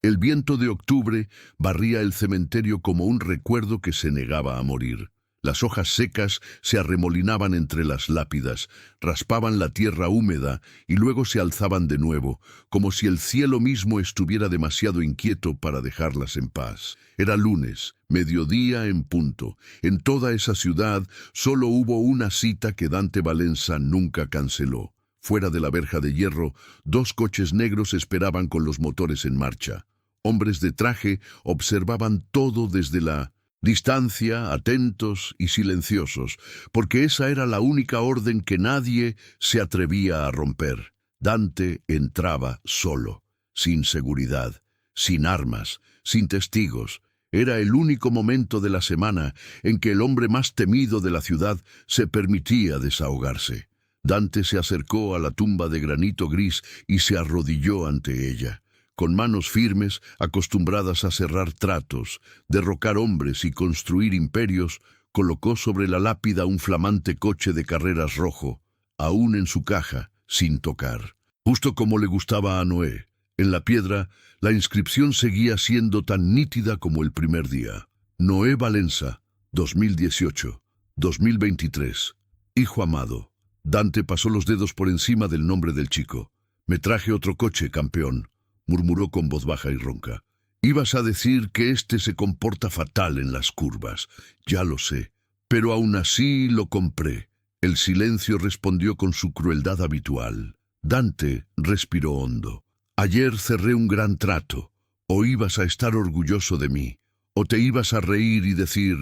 El viento de octubre barría el cementerio como un recuerdo que se negaba a morir. Las hojas secas se arremolinaban entre las lápidas, raspaban la tierra húmeda y luego se alzaban de nuevo, como si el cielo mismo estuviera demasiado inquieto para dejarlas en paz. Era lunes, mediodía en punto. En toda esa ciudad solo hubo una cita que Dante Valenza nunca canceló. Fuera de la verja de hierro, 2 coches negros esperaban con los motores en marcha. Hombres de traje observaban todo desde la distancia, atentos y silenciosos, porque esa era la única orden que nadie se atrevía a romper. Dante entraba solo, sin seguridad, sin armas, sin testigos. Era el único momento de la semana en que el hombre más temido de la ciudad se permitía desahogarse. Dante se acercó a la tumba de granito gris y se arrodilló ante ella. Con manos firmes, acostumbradas a cerrar tratos, derrocar hombres y construir imperios, colocó sobre la lápida un flamante coche de carreras rojo, aún en su caja, sin tocar. Justo como le gustaba a Noé. En la piedra, la inscripción seguía siendo tan nítida como el primer día. Noé Valenza, 2018-2023. Hijo amado. Dante pasó los dedos por encima del nombre del chico. Me traje otro coche, campeón, murmuró con voz baja y ronca. Ibas a decir que este se comporta fatal en las curvas. Ya lo sé, pero aún así lo compré. El silencio respondió con su crueldad habitual. Dante respiró hondo. Ayer cerré un gran trato. O ibas a estar orgulloso de mí, o te ibas a reír y decir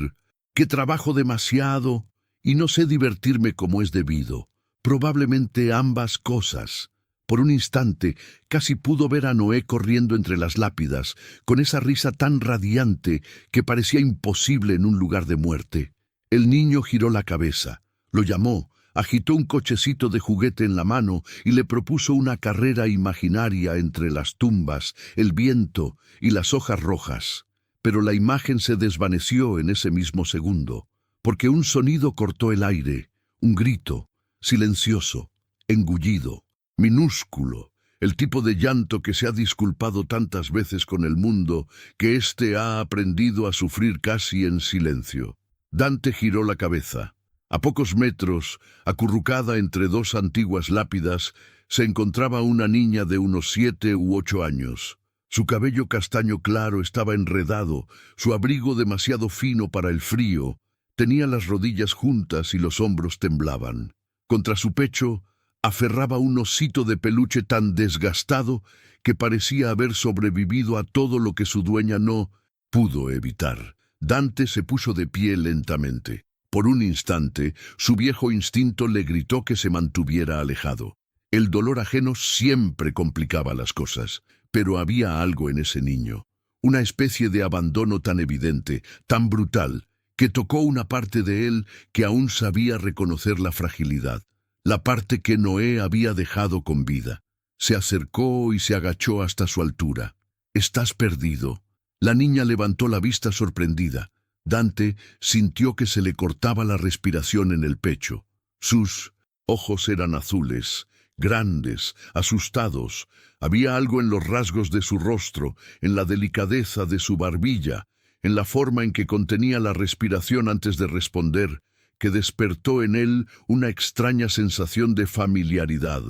que trabajo demasiado y no sé divertirme como es debido. Probablemente ambas cosas. Por un instante, casi pudo ver a Noé corriendo entre las lápidas, con esa risa tan radiante que parecía imposible en un lugar de muerte. El niño giró la cabeza, lo llamó, agitó un cochecito de juguete en la mano y le propuso una carrera imaginaria entre las tumbas, el viento y las hojas rojas. Pero la imagen se desvaneció en ese mismo segundo, porque un sonido cortó el aire, un grito, silencioso, engullido, minúsculo, el tipo de llanto que se ha disculpado tantas veces con el mundo que éste ha aprendido a sufrir casi en silencio. Dante giró la cabeza. A pocos metros, acurrucada entre 2 antiguas lápidas, se encontraba una niña de unos 7 u 8 años. Su cabello castaño claro estaba enredado, su abrigo demasiado fino para el frío, tenía las rodillas juntas y los hombros temblaban. Contra su pecho aferraba un osito de peluche tan desgastado que parecía haber sobrevivido a todo lo que su dueña no pudo evitar. Dante se puso de pie lentamente. Por un instante, su viejo instinto le gritó que se mantuviera alejado. El dolor ajeno siempre complicaba las cosas, pero había algo en ese niño, una especie de abandono tan evidente, tan brutal, que tocó una parte de él que aún sabía reconocer la fragilidad, la parte que Noé había dejado con vida. Se acercó y se agachó hasta su altura. «¿Estás perdido?» La niña levantó la vista sorprendida. Dante sintió que se le cortaba la respiración en el pecho. Sus ojos eran azules, grandes, asustados. Había algo en los rasgos de su rostro, en la delicadeza de su barbilla, en la forma en que contenía la respiración antes de responder, que despertó en él una extraña sensación de familiaridad.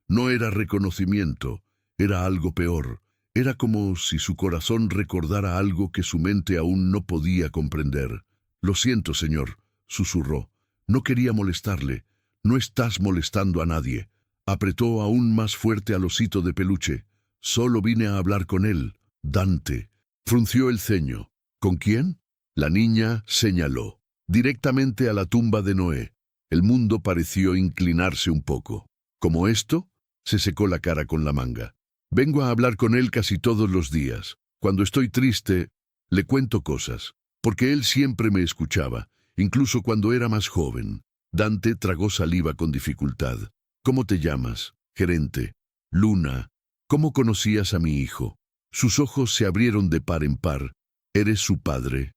No era reconocimiento, era algo peor. Era como si su corazón recordara algo que su mente aún no podía comprender. «Lo siento, señor», susurró. «No quería molestarle. No estás molestando a nadie». Apretó aún más fuerte al osito de peluche. «Solo vine a hablar con él». Dante frunció el ceño. «¿Con quién?» La niña señaló. «Directamente a la tumba de Noé». El mundo pareció inclinarse un poco. «¿Como esto?» Se secó la cara con la manga. «Vengo a hablar con él casi todos los días. Cuando estoy triste, le cuento cosas, porque él siempre me escuchaba, incluso cuando era más joven». Dante tragó saliva con dificultad. «¿Cómo te llamas?» «Gerente». «Luna». «¿Cómo conocías a mi hijo?» Sus ojos se abrieron de par en par. «¿Eres su padre?»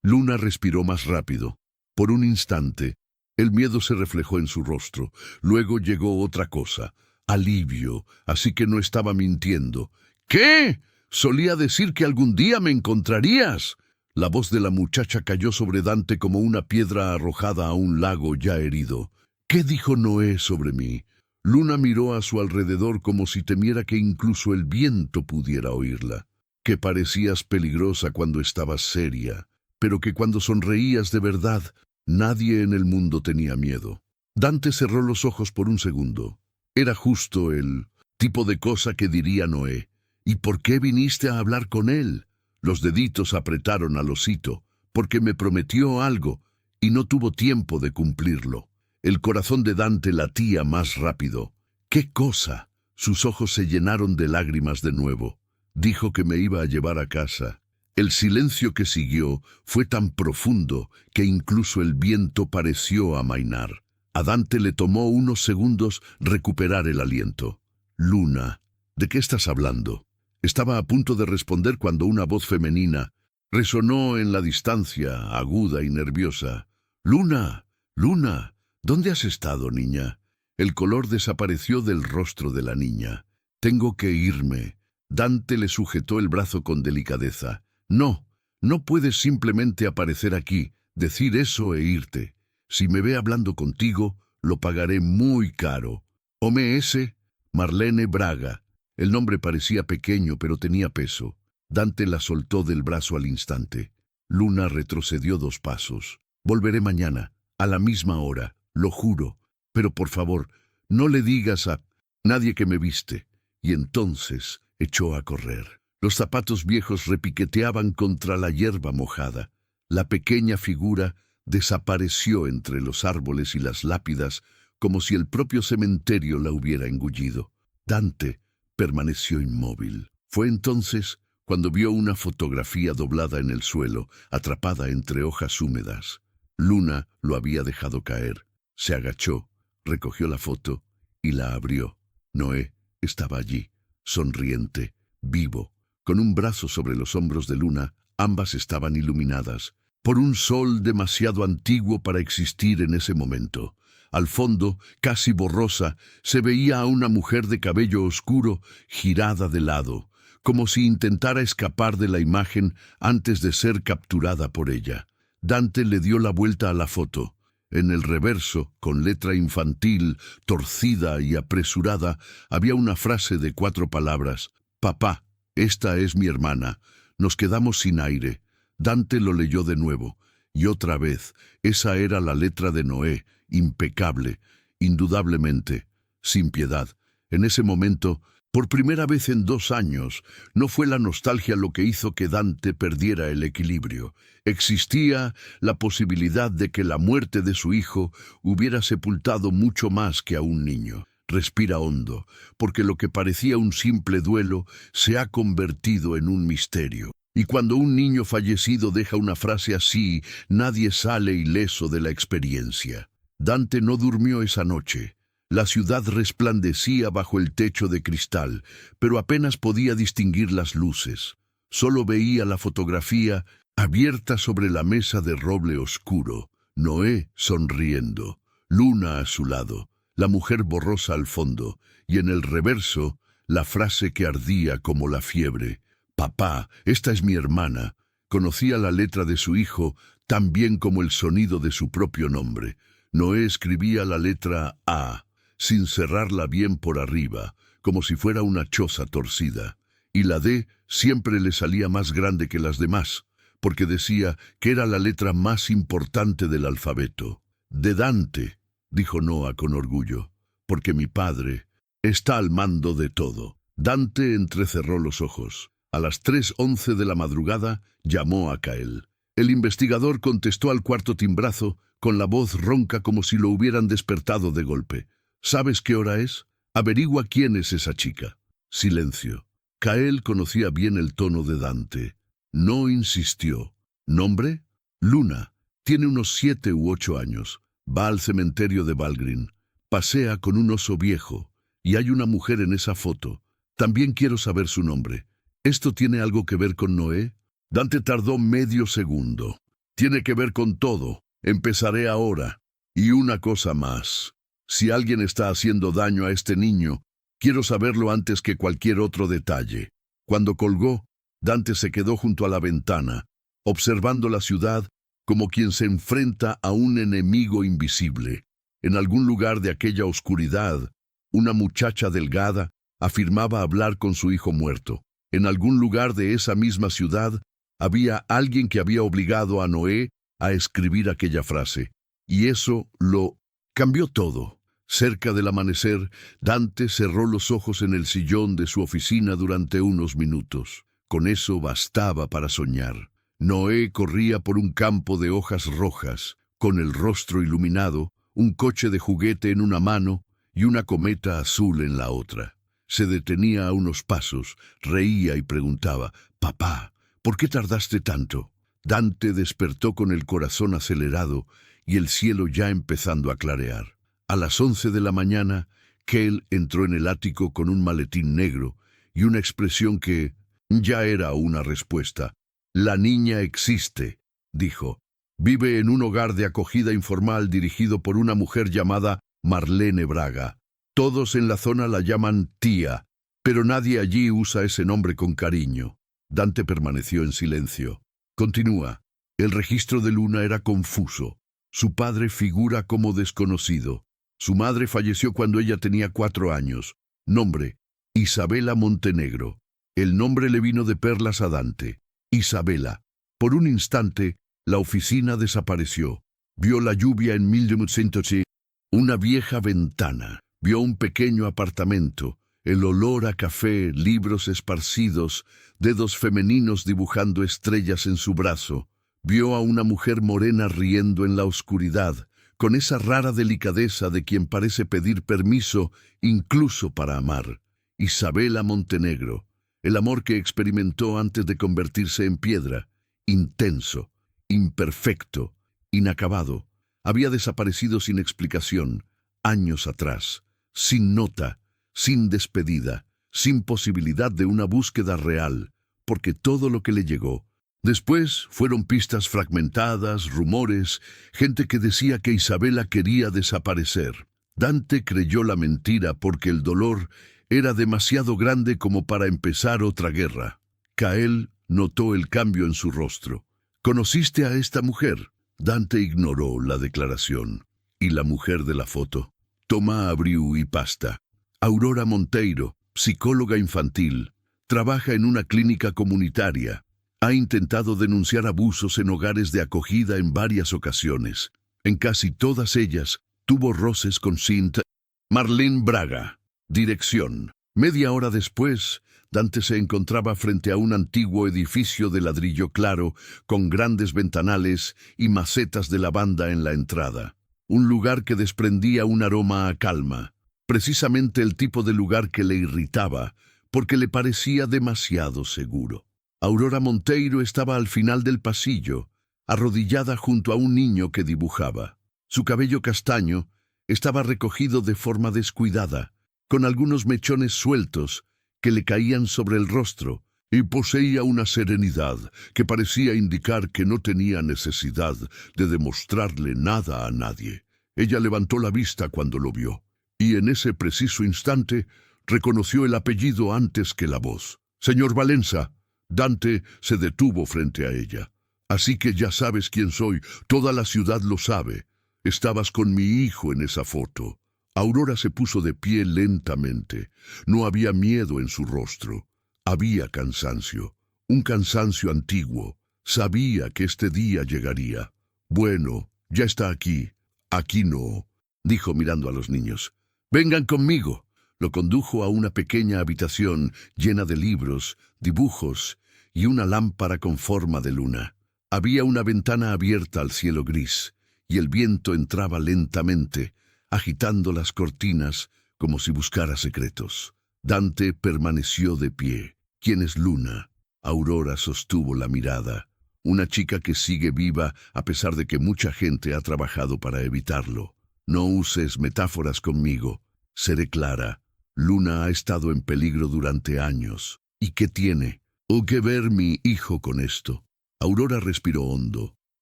Luna respiró más rápido. Por un instante, el miedo se reflejó en su rostro. Luego llegó otra cosa. Alivio, así que no estaba mintiendo. «¿Qué?», Solía decir que algún día me encontrarías. La voz de la muchacha cayó sobre Dante como una piedra arrojada a un lago ya herido. ¿Qué dijo Noé sobre mí? Luna miró a su alrededor como si temiera que incluso el viento pudiera oírla. Que parecías peligrosa cuando estabas seria, pero que cuando sonreías de verdad, nadie en el mundo tenía miedo. Dante cerró los ojos por un segundo. Era justo el tipo de cosa que diría Noé. ¿Y por qué viniste a hablar con él? Los deditos apretaron al osito, porque me prometió algo, y no tuvo tiempo de cumplirlo. El corazón de Dante latía más rápido. ¿Qué cosa? Sus ojos se llenaron de lágrimas de nuevo. Dijo que me iba a llevar a casa. El silencio que siguió fue tan profundo que incluso el viento pareció amainar. A Dante le tomó unos segundos recuperar el aliento. Luna, ¿de qué estás hablando? Estaba a punto de responder cuando una voz femenina resonó en la distancia, aguda y nerviosa. «Luna, Luna, ¿dónde has estado, niña?» El color desapareció del rostro de la niña. «Tengo que irme». Dante le sujetó el brazo con delicadeza. «No, no puedes simplemente aparecer aquí, decir eso e irte. Si me ve hablando contigo, lo pagaré muy caro. O.M.S. Marlene Braga». El nombre parecía pequeño, pero tenía peso. Dante la soltó del brazo al instante. Luna retrocedió 2 pasos. «Volveré mañana, a la misma hora, lo juro. Pero por favor, no le digas a nadie que me viste». Y entonces echó a correr. Los zapatos viejos repiqueteaban contra la hierba mojada. La pequeña figura desapareció entre los árboles y las lápidas, como si el propio cementerio la hubiera engullido. Dante permaneció inmóvil. Fue entonces cuando vio una fotografía doblada en el suelo, atrapada entre hojas húmedas. Luna lo había dejado caer. Se agachó, recogió la foto y la abrió. Noé estaba allí, sonriente, vivo, con un brazo sobre los hombros de Luna. Ambas estaban iluminadas por un sol demasiado antiguo para existir en ese momento. Al fondo, casi borrosa, se veía a una mujer de cabello oscuro girada de lado, como si intentara escapar de la imagen antes de ser capturada por ella. Dante le dio la vuelta a la foto. En el reverso, con letra infantil, torcida y apresurada, había una frase de 4 palabras. «Papá, esta es mi hermana. Nos quedamos sin aire». Dante lo leyó de nuevo. Y otra vez, esa era la letra de Noé, impecable, indudablemente, sin piedad. En ese momento, por primera vez en 2 años, no fue la nostalgia lo que hizo que Dante perdiera el equilibrio. Existía la posibilidad de que la muerte de su hijo hubiera sepultado mucho más que a un niño. Respira hondo, porque lo que parecía un simple duelo se ha convertido en un misterio. Y cuando un niño fallecido deja una frase así, nadie sale ileso de la experiencia. Dante no durmió esa noche. La ciudad resplandecía bajo el techo de cristal, pero apenas podía distinguir las luces. Solo veía la fotografía abierta sobre la mesa de roble oscuro. Noé sonriendo, Luna a su lado, la mujer borrosa al fondo, y en el reverso, la frase que ardía como la fiebre. «Papá, esta es mi hermana». Conocía la letra de su hijo tan bien como el sonido de su propio nombre. Noé escribía la letra A, sin cerrarla bien por arriba, como si fuera una choza torcida. Y la D siempre le salía más grande que las demás, porque decía que era la letra más importante del alfabeto. «De Dante», dijo Noah con orgullo, «porque mi padre está al mando de todo». Dante entrecerró los ojos. A las 3:11 de la madrugada llamó a Cael. El investigador contestó al cuarto timbrazo con la voz ronca como si lo hubieran despertado de golpe. «¿Sabes qué hora es? Averigua quién es esa chica». Silencio. Cael conocía bien el tono de Dante. No insistió. «¿Nombre?» «Luna. Tiene unos 7 u 8 años. Va al cementerio de Valgrind. Pasea con un oso viejo. Y hay una mujer en esa foto. También quiero saber su nombre». «¿Esto tiene algo que ver con Noé?» Dante tardó medio segundo. «Tiene que ver con todo. Empezaré ahora. Y una cosa más. Si alguien está haciendo daño a este niño, quiero saberlo antes que cualquier otro detalle. Cuando colgó, Dante se quedó junto a la ventana, observando la ciudad como quien se enfrenta a un enemigo invisible. En algún lugar de aquella oscuridad, una muchacha delgada afirmaba hablar con su hijo muerto. En algún lugar de esa misma ciudad había alguien que había obligado a Noé a escribir aquella frase. Y eso lo cambió todo. Cerca del amanecer, Dante cerró los ojos en el sillón de su oficina durante unos minutos. Con eso bastaba para soñar. Noé corría por un campo de hojas rojas, con el rostro iluminado, un coche de juguete en una mano y una cometa azul en la otra. Se detenía a unos pasos, reía y preguntaba: «Papá, ¿por qué tardaste tanto?». Dante despertó con el corazón acelerado y el cielo ya empezando a clarear. A las 11 de la mañana, Cale entró en el ático con un maletín negro y una expresión que ya era una respuesta. «La niña existe», dijo. «Vive en un hogar de acogida informal dirigido por una mujer llamada Marlene Braga. Todos en la zona la llaman tía, pero nadie allí usa ese nombre con cariño». Dante permaneció en silencio. Continúa. «El registro de Luna era confuso. Su padre figura como desconocido. Su madre falleció cuando ella tenía 4 años. Nombre: Isabela Montenegro. El nombre le vino de perlas a Dante. Isabela. Por un instante, la oficina desapareció. Vio la lluvia en 1900, una vieja ventana. Vio un pequeño apartamento, el olor a café, libros esparcidos, dedos femeninos dibujando estrellas en su brazo. Vio a una mujer morena riendo en la oscuridad, con esa rara delicadeza de quien parece pedir permiso incluso para amar. Isabela Montenegro, el amor que experimentó antes de convertirse en piedra, intenso, imperfecto, inacabado, había desaparecido sin explicación, años atrás, sin nota, sin despedida, sin posibilidad de una búsqueda real, porque todo lo que le llegó. Después fueron pistas fragmentadas, rumores, gente que decía que Isabela quería desaparecer. Dante creyó la mentira porque el dolor era demasiado grande como para empezar otra guerra. Cale notó el cambio en su rostro. «¿Conociste a esta mujer?». Dante ignoró la declaración. «¿Y la mujer de la foto?». «Toma Abreu y pasta. Aurora Monteiro, psicóloga infantil. Trabaja en una clínica comunitaria. Ha intentado denunciar abusos en hogares de acogida en varias ocasiones. En casi todas ellas tuvo roces con Cinta». Marlene Braga. Dirección. Media hora después, Dante se encontraba frente a un antiguo edificio de ladrillo claro, con grandes ventanales y macetas de lavanda en la entrada. Un lugar que desprendía un aroma a calma. Precisamente el tipo de lugar que le irritaba, porque le parecía demasiado seguro. Aurora Monteiro estaba al final del pasillo, arrodillada junto a un niño que dibujaba. Su cabello castaño estaba recogido de forma descuidada, con algunos mechones sueltos que le caían sobre el rostro, y poseía una serenidad que parecía indicar que no tenía necesidad de demostrarle nada a nadie. Ella levantó la vista cuando lo vio, y en ese preciso instante reconoció el apellido antes que la voz. «Señor Valenza». Dante se detuvo frente a ella. «Así que ya sabes quién soy, toda la ciudad lo sabe. Estabas con mi hijo en esa foto». Aurora se puso de pie lentamente. No había miedo en su rostro. Había cansancio, un cansancio antiguo. Sabía que este día llegaría. «Bueno, ya está aquí». «Aquí no», dijo mirando a los niños. «Vengan conmigo». Lo condujo a una pequeña habitación llena de libros, dibujos y una lámpara con forma de luna. Había una ventana abierta al cielo gris, y el viento entraba lentamente, agitando las cortinas como si buscara secretos. Dante permaneció de pie. «¿Quién es Luna?». Aurora sostuvo la mirada. «Una chica que sigue viva a pesar de que mucha gente ha trabajado para evitarlo. No uses metáforas conmigo. Seré clara. Luna ha estado en peligro durante años. ¿Y qué tiene o qué ver mi hijo con esto?». Aurora respiró hondo.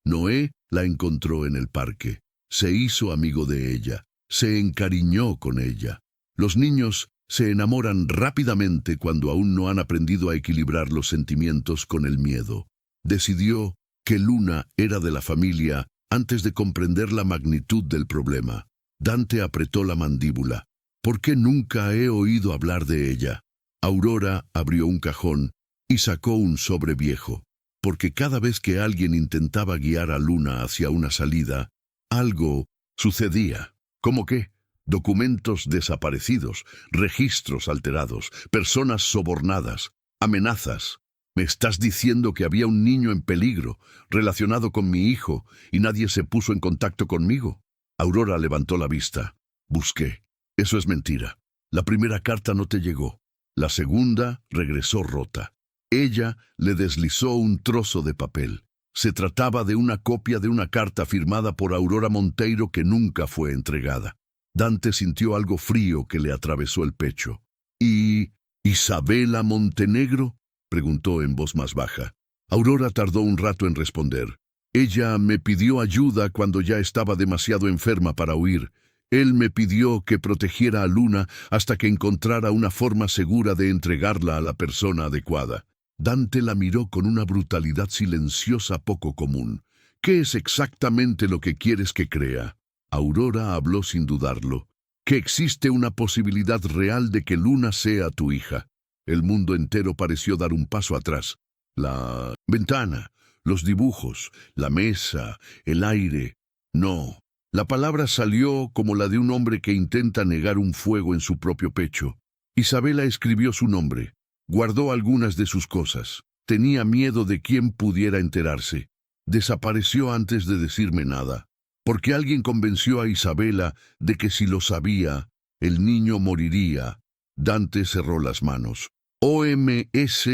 Noé la encontró en el parque. Se hizo amigo de ella. Se encariñó con ella. Los niños se enamoran rápidamente cuando aún no han aprendido a equilibrar los sentimientos con el miedo. Decidió que Luna era de la familia antes de comprender la magnitud del problema. Dante apretó la mandíbula. ¿Por qué nunca he oído hablar de ella? Aurora abrió un cajón y sacó un sobre viejo, porque cada vez que alguien intentaba guiar a Luna hacia una salida, algo sucedía. ¿Cómo qué? Documentos desaparecidos, registros alterados, personas sobornadas, amenazas. ¿Me estás diciendo que había un niño en peligro, relacionado con mi hijo, y nadie se puso en contacto conmigo? Aurora levantó la vista. Busqué. Eso es mentira. La primera carta no te llegó. La segunda regresó rota. Ella le deslizó un trozo de papel. Se trataba de una copia de una carta firmada por Aurora Monteiro que nunca fue entregada. Dante sintió algo frío que le atravesó el pecho. ¿Y Isabela Montenegro?, preguntó en voz más baja. Aurora tardó un rato en responder. Ella me pidió ayuda cuando ya estaba demasiado enferma para huir. Él me pidió que protegiera a Luna hasta que encontrara una forma segura de entregarla a la persona adecuada. Dante la miró con una brutalidad silenciosa poco común. ¿Qué es exactamente lo que quieres que crea? Aurora habló sin dudarlo. Que existe una posibilidad real de que Luna sea tu hija. El mundo entero pareció dar un paso atrás. La ventana, los dibujos, la mesa, el aire. No. La palabra salió como la de un hombre que intenta negar un fuego en su propio pecho. Isabela escribió su nombre. Guardó algunas de sus cosas. Tenía miedo de quién pudiera enterarse. Desapareció antes de decirme nada. Porque alguien convenció a Isabela de que si lo sabía, el niño moriría. Dante cerró las manos. OMS,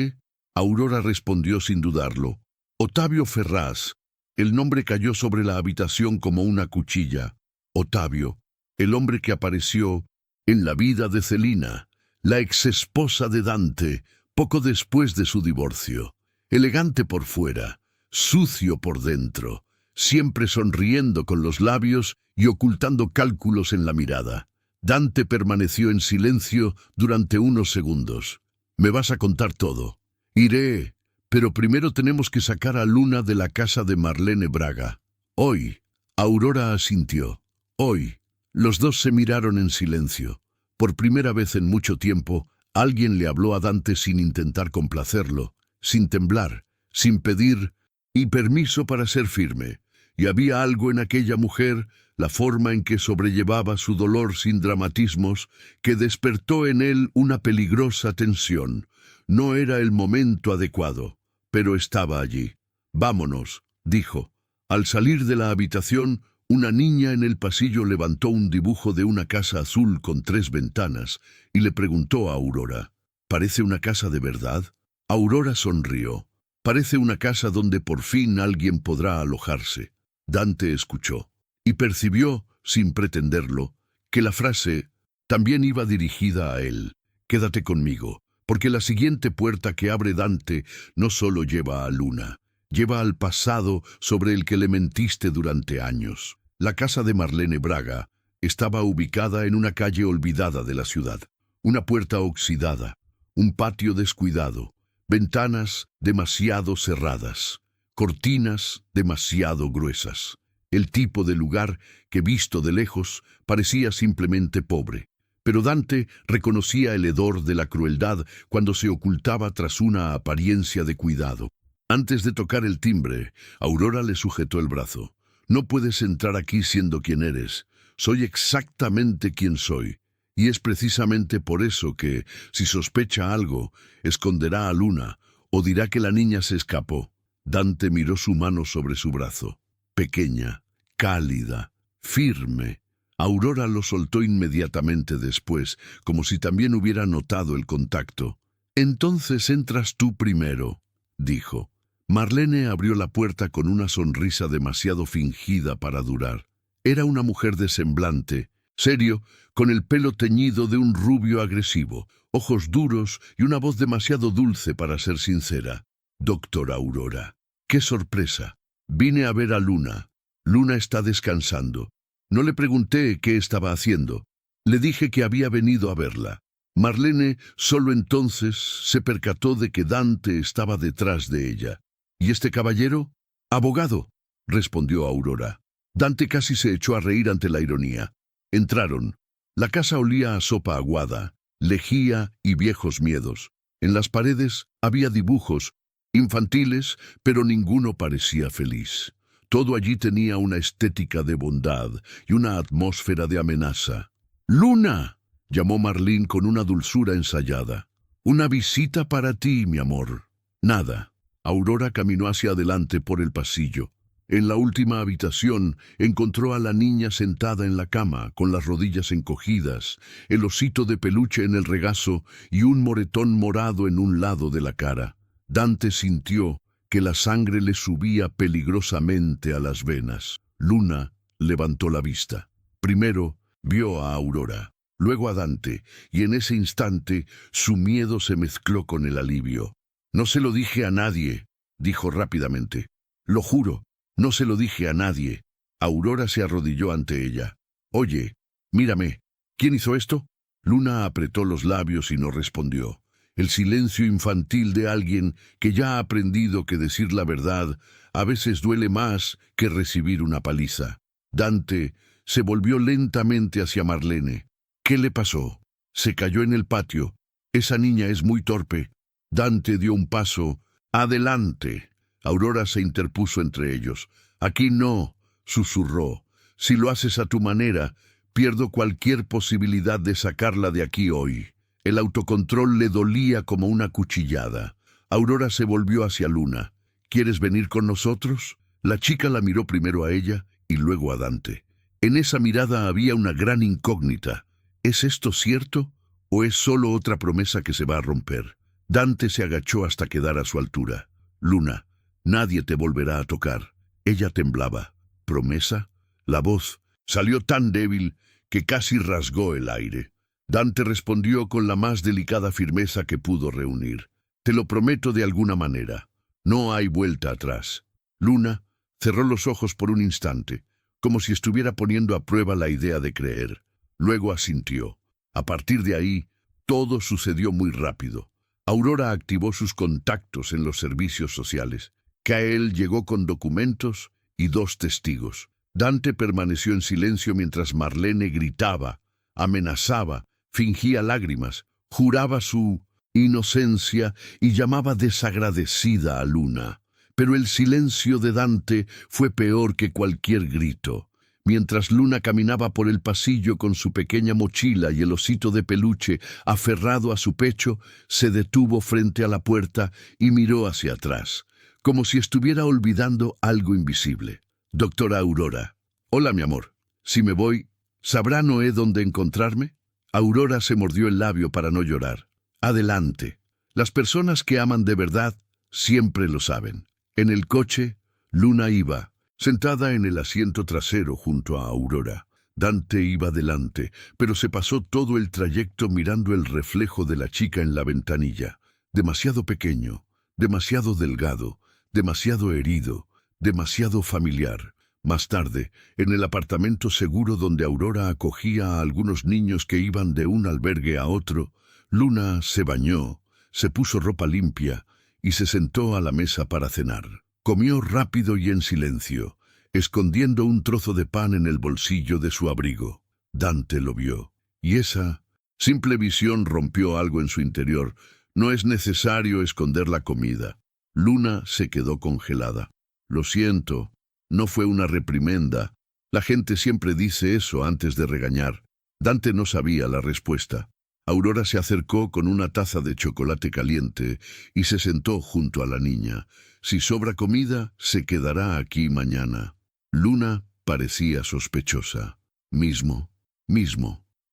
Aurora respondió sin dudarlo. Otavio Ferraz. El nombre cayó sobre la habitación como una cuchilla. Otavio, el hombre que apareció en la vida de Celina, la exesposa de Dante, poco después de su divorcio. Elegante por fuera, sucio por dentro, siempre sonriendo con los labios y ocultando cálculos en la mirada. Dante permaneció en silencio durante unos segundos. «Me vas a contar todo». «Iré, pero primero tenemos que sacar a Luna de la casa de Marlene Braga». «Hoy». Aurora asintió. «Hoy». Los dos se miraron en silencio. Por primera vez en mucho tiempo, alguien le habló a Dante sin intentar complacerlo, sin temblar, sin pedir y permiso para ser firme. Y había algo en aquella mujer, la forma en que sobrellevaba su dolor sin dramatismos, que despertó en él una peligrosa tensión. No era el momento adecuado, pero estaba allí. «Vámonos», dijo. Al salir de la habitación, una niña en el pasillo levantó un dibujo de una casa azul con 3 ventanas y le preguntó a Aurora, «¿Parece una casa de verdad?» Aurora sonrió. «Parece una casa donde por fin alguien podrá alojarse». Dante escuchó y percibió, sin pretenderlo, que la frase también iba dirigida a él. «Quédate conmigo, porque la siguiente puerta que abre Dante no solo lleva a Luna, lleva al pasado sobre el que le mentiste durante años». La casa de Marlene Braga estaba ubicada en una calle olvidada de la ciudad. Una puerta oxidada, un patio descuidado, ventanas demasiado cerradas, cortinas demasiado gruesas. El tipo de lugar que, visto de lejos, parecía simplemente pobre. Pero Dante reconocía el hedor de la crueldad cuando se ocultaba tras una apariencia de cuidado. Antes de tocar el timbre, Aurora le sujetó el brazo. «No puedes entrar aquí siendo quien eres. Soy exactamente quien soy. Y es precisamente por eso que, si sospecha algo, esconderá a Luna o dirá que la niña se escapó». Dante miró su mano sobre su brazo. Pequeña, cálida, firme. Aurora lo soltó inmediatamente después, como si también hubiera notado el contacto. «Entonces entras tú primero», dijo. Marlene abrió la puerta con una sonrisa demasiado fingida para durar. Era una mujer de semblante, serio, con el pelo teñido de un rubio agresivo, ojos duros y una voz demasiado dulce para ser sincera. «Doctora Aurora, qué sorpresa. Vine a ver a Luna. Luna está descansando. No le pregunté qué estaba haciendo. Le dije que había venido a verla. Marlene solo entonces se percató de que Dante estaba detrás de ella. ¿Y este caballero? Abogado, respondió Aurora. Dante casi se echó a reír ante la ironía. Entraron. La casa olía a sopa aguada, lejía y viejos miedos. En las paredes había dibujos, infantiles, pero ninguno parecía feliz. Todo allí tenía una estética de bondad y una atmósfera de amenaza. ¡Luna!, llamó Marlene con una dulzura ensayada. «Una visita para ti, mi amor». Nada. Aurora caminó hacia adelante por el pasillo. En la última habitación encontró a la niña sentada en la cama, con las rodillas encogidas, el osito de peluche en el regazo y un moretón morado en un lado de la cara. Dante sintió que la sangre le subía peligrosamente a las venas. Luna levantó la vista. Primero vio a Aurora, luego a Dante, y en ese instante su miedo se mezcló con el alivio. «No se lo dije a nadie», dijo rápidamente. «Lo juro, no se lo dije a nadie». Aurora se arrodilló ante ella. «Oye, mírame, ¿quién hizo esto?» Luna apretó los labios y no respondió. El silencio infantil de alguien que ya ha aprendido que decir la verdad a veces duele más que recibir una paliza. Dante se volvió lentamente hacia Marlene. «¿Qué le pasó?» «Se cayó en el patio. Esa niña es muy torpe». Dante dio un paso. «Adelante». Aurora se interpuso entre ellos. «Aquí no», susurró. «Si lo haces a tu manera, pierdo cualquier posibilidad de sacarla de aquí hoy». El autocontrol le dolía como una cuchillada. Aurora se volvió hacia Luna. «¿Quieres venir con nosotros?» La chica la miró primero a ella y luego a Dante. En esa mirada había una gran incógnita. ¿Es esto cierto o es solo otra promesa que se va a romper? Dante se agachó hasta quedar a su altura. «Luna, nadie te volverá a tocar». Ella temblaba. ¿Promesa? La voz salió tan débil que casi rasgó el aire. Dante respondió con la más delicada firmeza que pudo reunir. «Te lo prometo de alguna manera. No hay vuelta atrás». Luna cerró los ojos por un instante, como si estuviera poniendo a prueba la idea de creer. Luego asintió. A partir de ahí, todo sucedió muy rápido. Aurora activó sus contactos en los servicios sociales. Kael llegó con documentos y 2 testigos. Dante permaneció en silencio mientras Marlene gritaba, amenazaba, fingía lágrimas, juraba su inocencia y llamaba desagradecida a Luna. Pero el silencio de Dante fue peor que cualquier grito. Mientras Luna caminaba por el pasillo con su pequeña mochila y el osito de peluche aferrado a su pecho, se detuvo frente a la puerta y miró hacia atrás, como si estuviera olvidando algo invisible. «Doctora Aurora». «Hola, mi amor. Si me voy, ¿sabrá Noé dónde encontrarme?» Aurora se mordió el labio para no llorar. «Adelante. Las personas que aman de verdad siempre lo saben». En el coche, Luna iba, sentada en el asiento trasero junto a Aurora. Dante iba delante, pero se pasó todo el trayecto mirando el reflejo de la chica en la ventanilla. Demasiado pequeño, demasiado delgado, demasiado herido, demasiado familiar. Más tarde, en el apartamento seguro donde Aurora acogía a algunos niños que iban de un albergue a otro, Luna se bañó, se puso ropa limpia y se sentó a la mesa para cenar. Comió rápido y en silencio, escondiendo un trozo de pan en el bolsillo de su abrigo. Dante lo vio, y esa simple visión rompió algo en su interior. No es necesario esconder la comida. Luna se quedó congelada. «Lo siento, no fue una reprimenda. La gente siempre dice eso antes de regañar». Dante no sabía la respuesta. Aurora se acercó con una taza de chocolate caliente y se sentó junto a la niña. «Si sobra comida, se quedará aquí mañana». Luna parecía sospechosa. Mismo.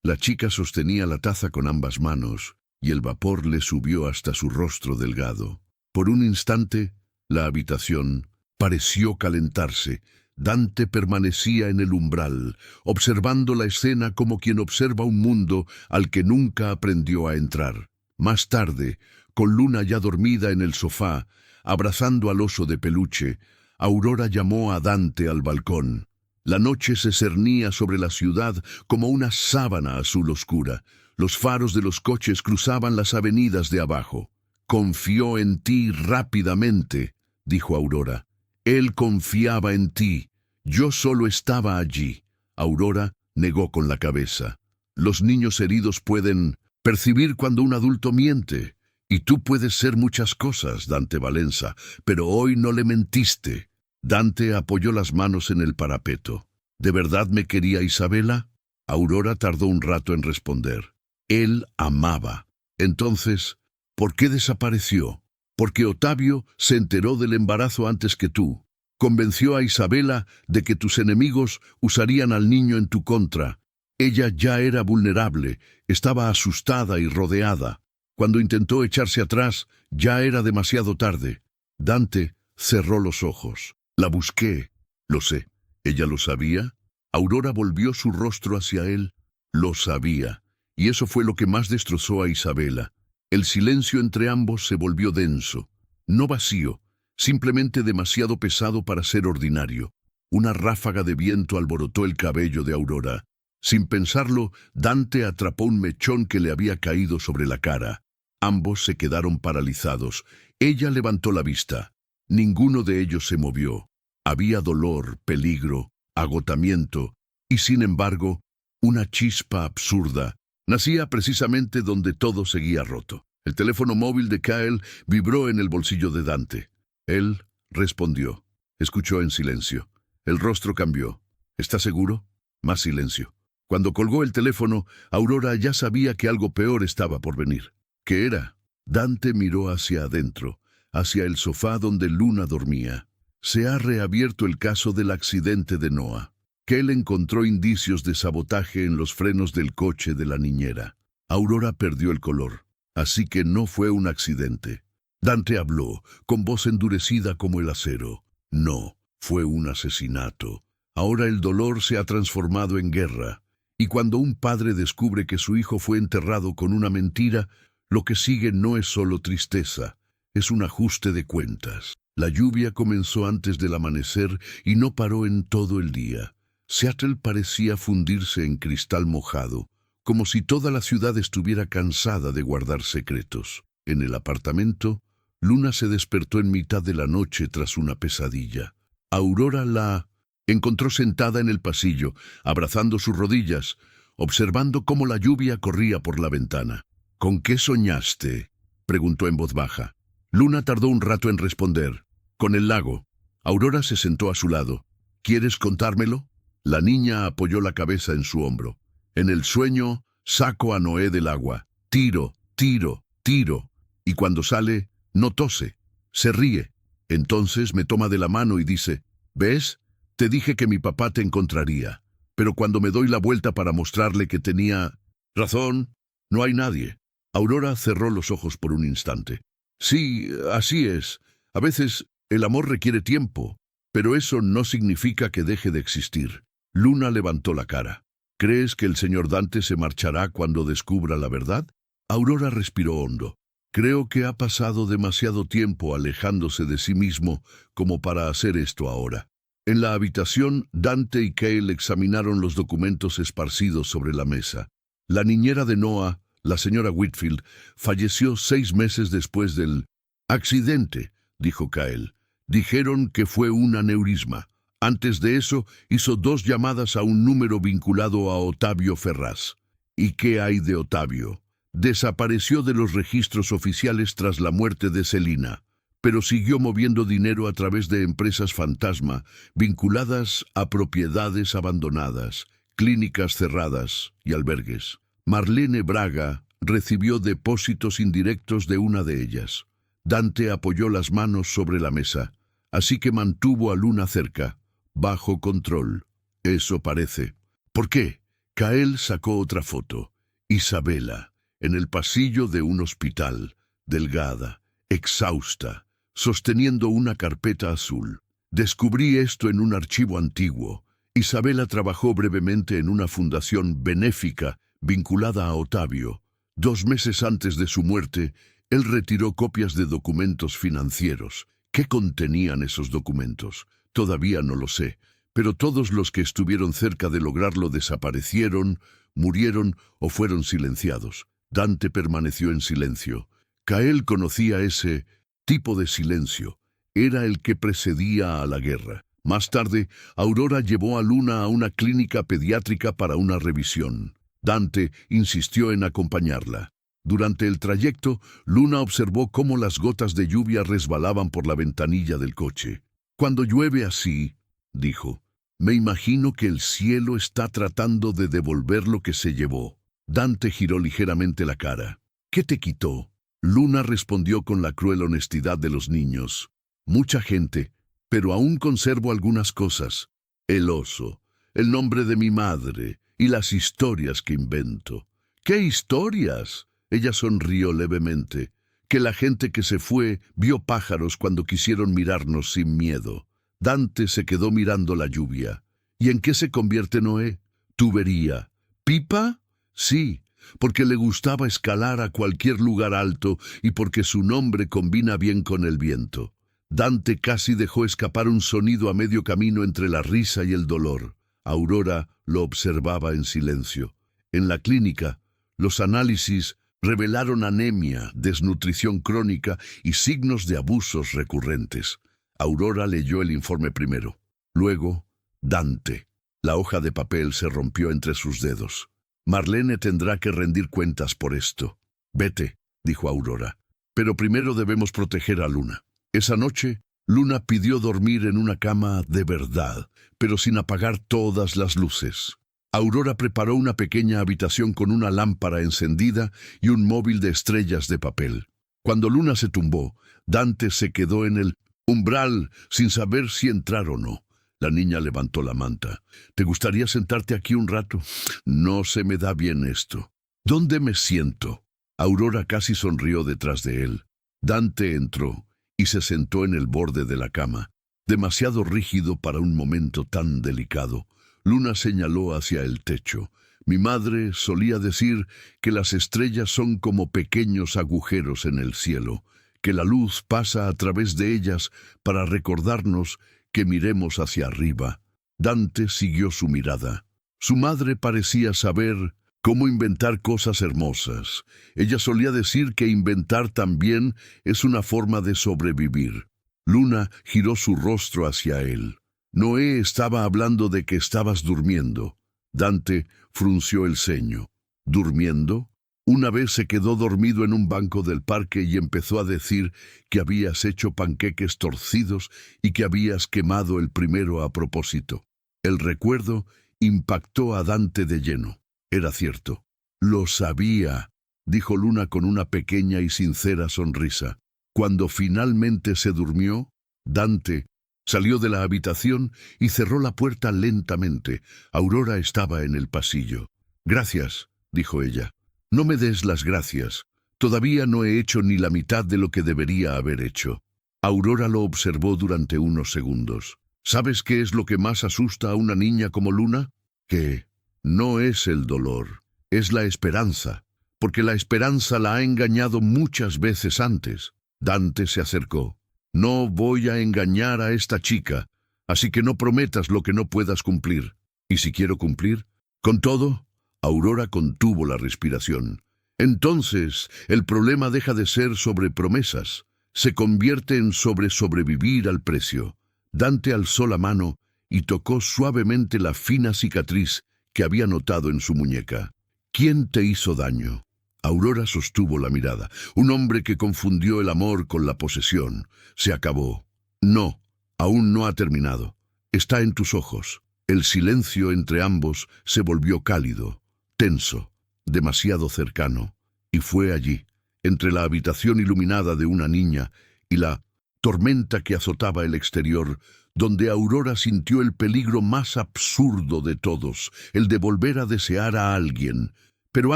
La chica sostenía la taza con ambas manos y el vapor le subió hasta su rostro delgado. Por un instante, la habitación pareció calentarse. Dante permanecía en el umbral, observando la escena como quien observa un mundo al que nunca aprendió a entrar. Más tarde, con Luna ya dormida en el sofá, abrazando al oso de peluche, Aurora llamó a Dante al balcón. La noche se cernía sobre la ciudad como una sábana azul oscura. Los faros de los coches cruzaban las avenidas de abajo. «Confió en ti rápidamente», dijo Aurora. «Él confiaba en ti. Yo solo estaba allí». Aurora negó con la cabeza. «Los niños heridos pueden percibir cuando un adulto miente. Y tú puedes ser muchas cosas, Dante Valenza, pero hoy no le mentiste». Dante apoyó las manos en el parapeto. «¿De verdad me quería Isabela?» Aurora tardó un rato en responder. «Él amaba». «Entonces, ¿por qué desapareció?» «Porque Ottavio se enteró del embarazo antes que tú. Convenció a Isabela de que tus enemigos usarían al niño en tu contra. Ella ya era vulnerable, estaba asustada y rodeada. Cuando intentó echarse atrás, ya era demasiado tarde». Dante cerró los ojos. «La busqué». «Lo sé». «¿Ella lo sabía?» Aurora volvió su rostro hacia él. Lo sabía. Y eso fue lo que más destrozó a Isabela. El silencio entre ambos se volvió denso. No vacío, simplemente demasiado pesado para ser ordinario. Una ráfaga de viento alborotó el cabello de Aurora. Sin pensarlo, Dante atrapó un mechón que le había caído sobre la cara. Ambos se quedaron paralizados. Ella levantó la vista. Ninguno de ellos se movió. Había dolor, peligro, agotamiento, y sin embargo, una chispa absurda nacía precisamente donde todo seguía roto. El teléfono móvil de Kyle vibró en el bolsillo de Dante. Él respondió. Escuchó en silencio. El rostro cambió. ¿Está seguro? Más silencio. Cuando colgó el teléfono, Aurora ya sabía que algo peor estaba por venir. ¿Qué era? Dante miró hacia adentro, hacia el sofá donde Luna dormía. Se ha reabierto el caso del accidente de Noah. Kell encontró indicios de sabotaje en los frenos del coche de la niñera. Aurora perdió el color. Así que no fue un accidente. Dante habló, con voz endurecida como el acero. No, fue un asesinato. Ahora el dolor se ha transformado en guerra. Y cuando un padre descubre que su hijo fue enterrado con una mentira, lo que sigue no es solo tristeza, es un ajuste de cuentas. La lluvia comenzó antes del amanecer y no paró en todo el día. Seattle parecía fundirse en cristal mojado, como si toda la ciudad estuviera cansada de guardar secretos. En el apartamento, Luna se despertó en mitad de la noche tras una pesadilla. Aurora la encontró sentada en el pasillo, abrazando sus rodillas, observando cómo la lluvia corría por la ventana. «¿Con qué soñaste?», preguntó en voz baja. Luna tardó un rato en responder. «Con el lago». Aurora se sentó a su lado. «¿Quieres contármelo?». La niña apoyó la cabeza en su hombro. «En el sueño, saco a Noé del agua. Tiro, tiro, tiro. Y cuando sale, no tose. Se ríe. Entonces me toma de la mano y dice, «¿Ves? Te dije que mi papá te encontraría». Pero cuando me doy la vuelta para mostrarle que tenía razón, no hay nadie». Aurora cerró los ojos por un instante. «Sí, así es. A veces el amor requiere tiempo, pero eso no significa que deje de existir». Luna levantó la cara. «¿Crees que el señor Dante se marchará cuando descubra la verdad?». Aurora respiró hondo. «Creo que ha pasado demasiado tiempo alejándose de sí mismo como para hacer esto ahora». En la habitación, Dante y Cale examinaron los documentos esparcidos sobre la mesa. La niñera de Noah, la señora Whitfield, falleció 6 meses después del accidente, dijo Cale. Dijeron que fue un aneurisma. Antes de eso, hizo 2 llamadas a un número vinculado a Ottavio Ferraz. ¿Y qué hay de Ottavio? Desapareció de los registros oficiales tras la muerte de Celina, pero siguió moviendo dinero a través de empresas fantasma vinculadas a propiedades abandonadas, clínicas cerradas y albergues. Marlene Braga recibió depósitos indirectos de una de ellas. Dante apoyó las manos sobre la mesa, así que mantuvo a Luna cerca, bajo control. Eso parece. ¿Por qué? Kael sacó otra foto. Isabela, en el pasillo de un hospital, delgada, exhausta, sosteniendo una carpeta azul. Descubrí esto en un archivo antiguo. Isabela trabajó brevemente en una fundación benéfica vinculada a Ottavio. 2 meses antes de su muerte, él retiró copias de documentos financieros. ¿Qué contenían esos documentos? Todavía no lo sé, pero todos los que estuvieron cerca de lograrlo desaparecieron, murieron o fueron silenciados. Dante permaneció en silencio. Cael conocía ese tipo de silencio. Era el que precedía a la guerra. Más tarde, Aurora llevó a Luna a una clínica pediátrica para una revisión. Dante insistió en acompañarla. Durante el trayecto, Luna observó cómo las gotas de lluvia resbalaban por la ventanilla del coche. «Cuando llueve así», dijo, «me imagino que el cielo está tratando de devolver lo que se llevó». Dante giró ligeramente la cara. «¿Qué te quitó?». Luna respondió con la cruel honestidad de los niños. «Mucha gente, pero aún conservo algunas cosas. El oso, el nombre de mi madre y las historias que invento». «¿Qué historias?». Ella sonrió levemente. «Que la gente que se fue vio pájaros cuando quisieron mirarnos sin miedo». Dante se quedó mirando la lluvia. «¿Y en qué se convierte Noé?». «Tubería». «¿Pipa?». «Sí, porque le gustaba escalar a cualquier lugar alto y porque su nombre combina bien con el viento». Dante casi dejó escapar un sonido a medio camino entre la risa y el dolor. Aurora lo observaba en silencio. En la clínica, los análisis revelaron anemia, desnutrición crónica y signos de abusos recurrentes. Aurora leyó el informe primero. Luego, Dante. La hoja de papel se rompió entre sus dedos. «Marlene tendrá que rendir cuentas por esto». «Vete», dijo Aurora. «Pero primero debemos proteger a Luna». Esa noche, Luna pidió dormir en una cama de verdad, pero sin apagar todas las luces. Aurora preparó una pequeña habitación con una lámpara encendida y un móvil de estrellas de papel. Cuando Luna se tumbó, Dante se quedó en el umbral sin saber si entrar o no. La niña levantó la manta. «¿Te gustaría sentarte aquí un rato?». «No se me da bien esto». «¿Dónde me siento?». Aurora casi sonrió detrás de él. Dante entró y se sentó en el borde de la cama, demasiado rígido para un momento tan delicado. Luna señaló hacia el techo. «Mi madre solía decir que las estrellas son como pequeños agujeros en el cielo, que la luz pasa a través de ellas para recordarnos que miremos hacia arriba». Dante siguió su mirada. Su madre parecía saber cómo inventar cosas hermosas. Ella solía decir que inventar también es una forma de sobrevivir. Luna giró su rostro hacia él. «Noé estaba hablando de que estabas durmiendo». Dante frunció el ceño. «¿Durmiendo?». «Una vez se quedó dormido en un banco del parque y empezó a decir que habías hecho panqueques torcidos y que habías quemado el primero a propósito». El recuerdo impactó a Dante de lleno. Era cierto. «Lo sabía», dijo Luna con una pequeña y sincera sonrisa. Cuando finalmente se durmió, Dante salió de la habitación y cerró la puerta lentamente. Aurora estaba en el pasillo. «Gracias», dijo ella. «No me des las gracias. Todavía no he hecho ni la mitad de lo que debería haber hecho». Aurora lo observó durante unos segundos. «¿Sabes qué es lo que más asusta a una niña como Luna? Que no es el dolor, es la esperanza, porque la esperanza la ha engañado muchas veces antes». Dante se acercó. «No voy a engañar a esta chica, así que no prometas lo que no puedas cumplir». «¿Y si quiero cumplir?». «Con todo». Aurora contuvo la respiración. «Entonces, el problema deja de ser sobre promesas, se convierte en sobre sobrevivir al precio». Dante alzó la mano y tocó suavemente la fina cicatriz que había notado en su muñeca. «¿Quién te hizo daño?». Aurora sostuvo la mirada. «Un hombre que confundió el amor con la posesión. Se acabó». «No, aún no ha terminado. Está en tus ojos». El silencio entre ambos se volvió cálido, tenso, demasiado cercano. Y fue allí, entre la habitación iluminada de una niña y la tormenta que azotaba el exterior, donde Aurora sintió el peligro más absurdo de todos, el de volver a desear a alguien. Pero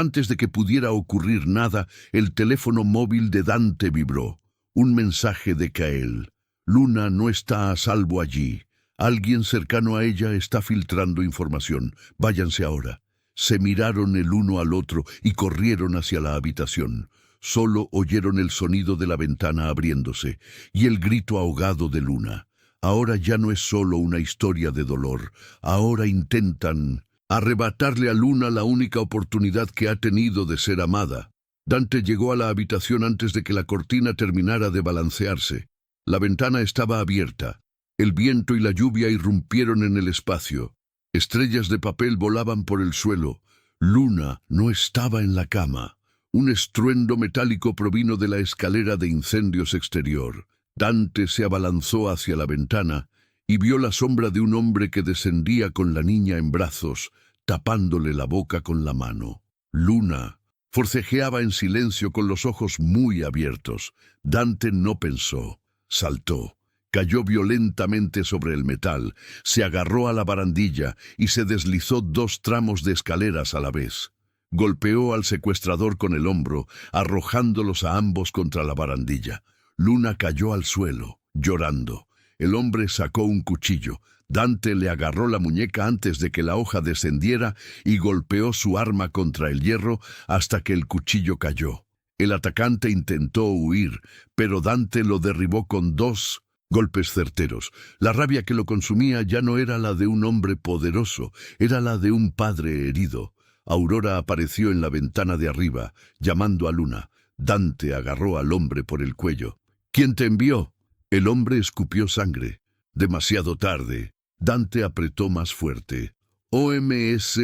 antes de que pudiera ocurrir nada, el teléfono móvil de Dante vibró. Un mensaje de Cael. «Luna no está a salvo allí. Alguien cercano a ella está filtrando información. Váyanse ahora». Se miraron el uno al otro y corrieron hacia la habitación. Solo oyeron el sonido de la ventana abriéndose y el grito ahogado de Luna. Ahora ya no es solo una historia de dolor. Ahora intentan arrebatarle a Luna la única oportunidad que ha tenido de ser amada. Dante llegó a la habitación antes de que la cortina terminara de balancearse. La ventana estaba abierta. El viento y la lluvia irrumpieron en el espacio. Estrellas de papel volaban por el suelo. Luna no estaba en la cama. Un estruendo metálico provino de la escalera de incendios exterior. Dante se abalanzó hacia la ventana y vio la sombra de un hombre que descendía con la niña en brazos, tapándole la boca con la mano. Luna forcejeaba en silencio con los ojos muy abiertos. Dante no pensó. Saltó, cayó violentamente sobre el metal, se agarró a la barandilla y se deslizó 2 tramos de escaleras a la vez. Golpeó al secuestrador con el hombro, arrojándolos a ambos contra la barandilla. Luna cayó al suelo, llorando. El hombre sacó un cuchillo. Dante le agarró la muñeca antes de que la hoja descendiera y golpeó su arma contra el hierro hasta que el cuchillo cayó. El atacante intentó huir, pero Dante lo derribó con 2 golpes certeros. La rabia que lo consumía ya no era la de un hombre poderoso, era la de un padre herido. Aurora apareció en la ventana de arriba, llamando a Luna. Dante agarró al hombre por el cuello. ¿Quién te envió? El hombre escupió sangre. Demasiado tarde. Dante apretó más fuerte. OMS,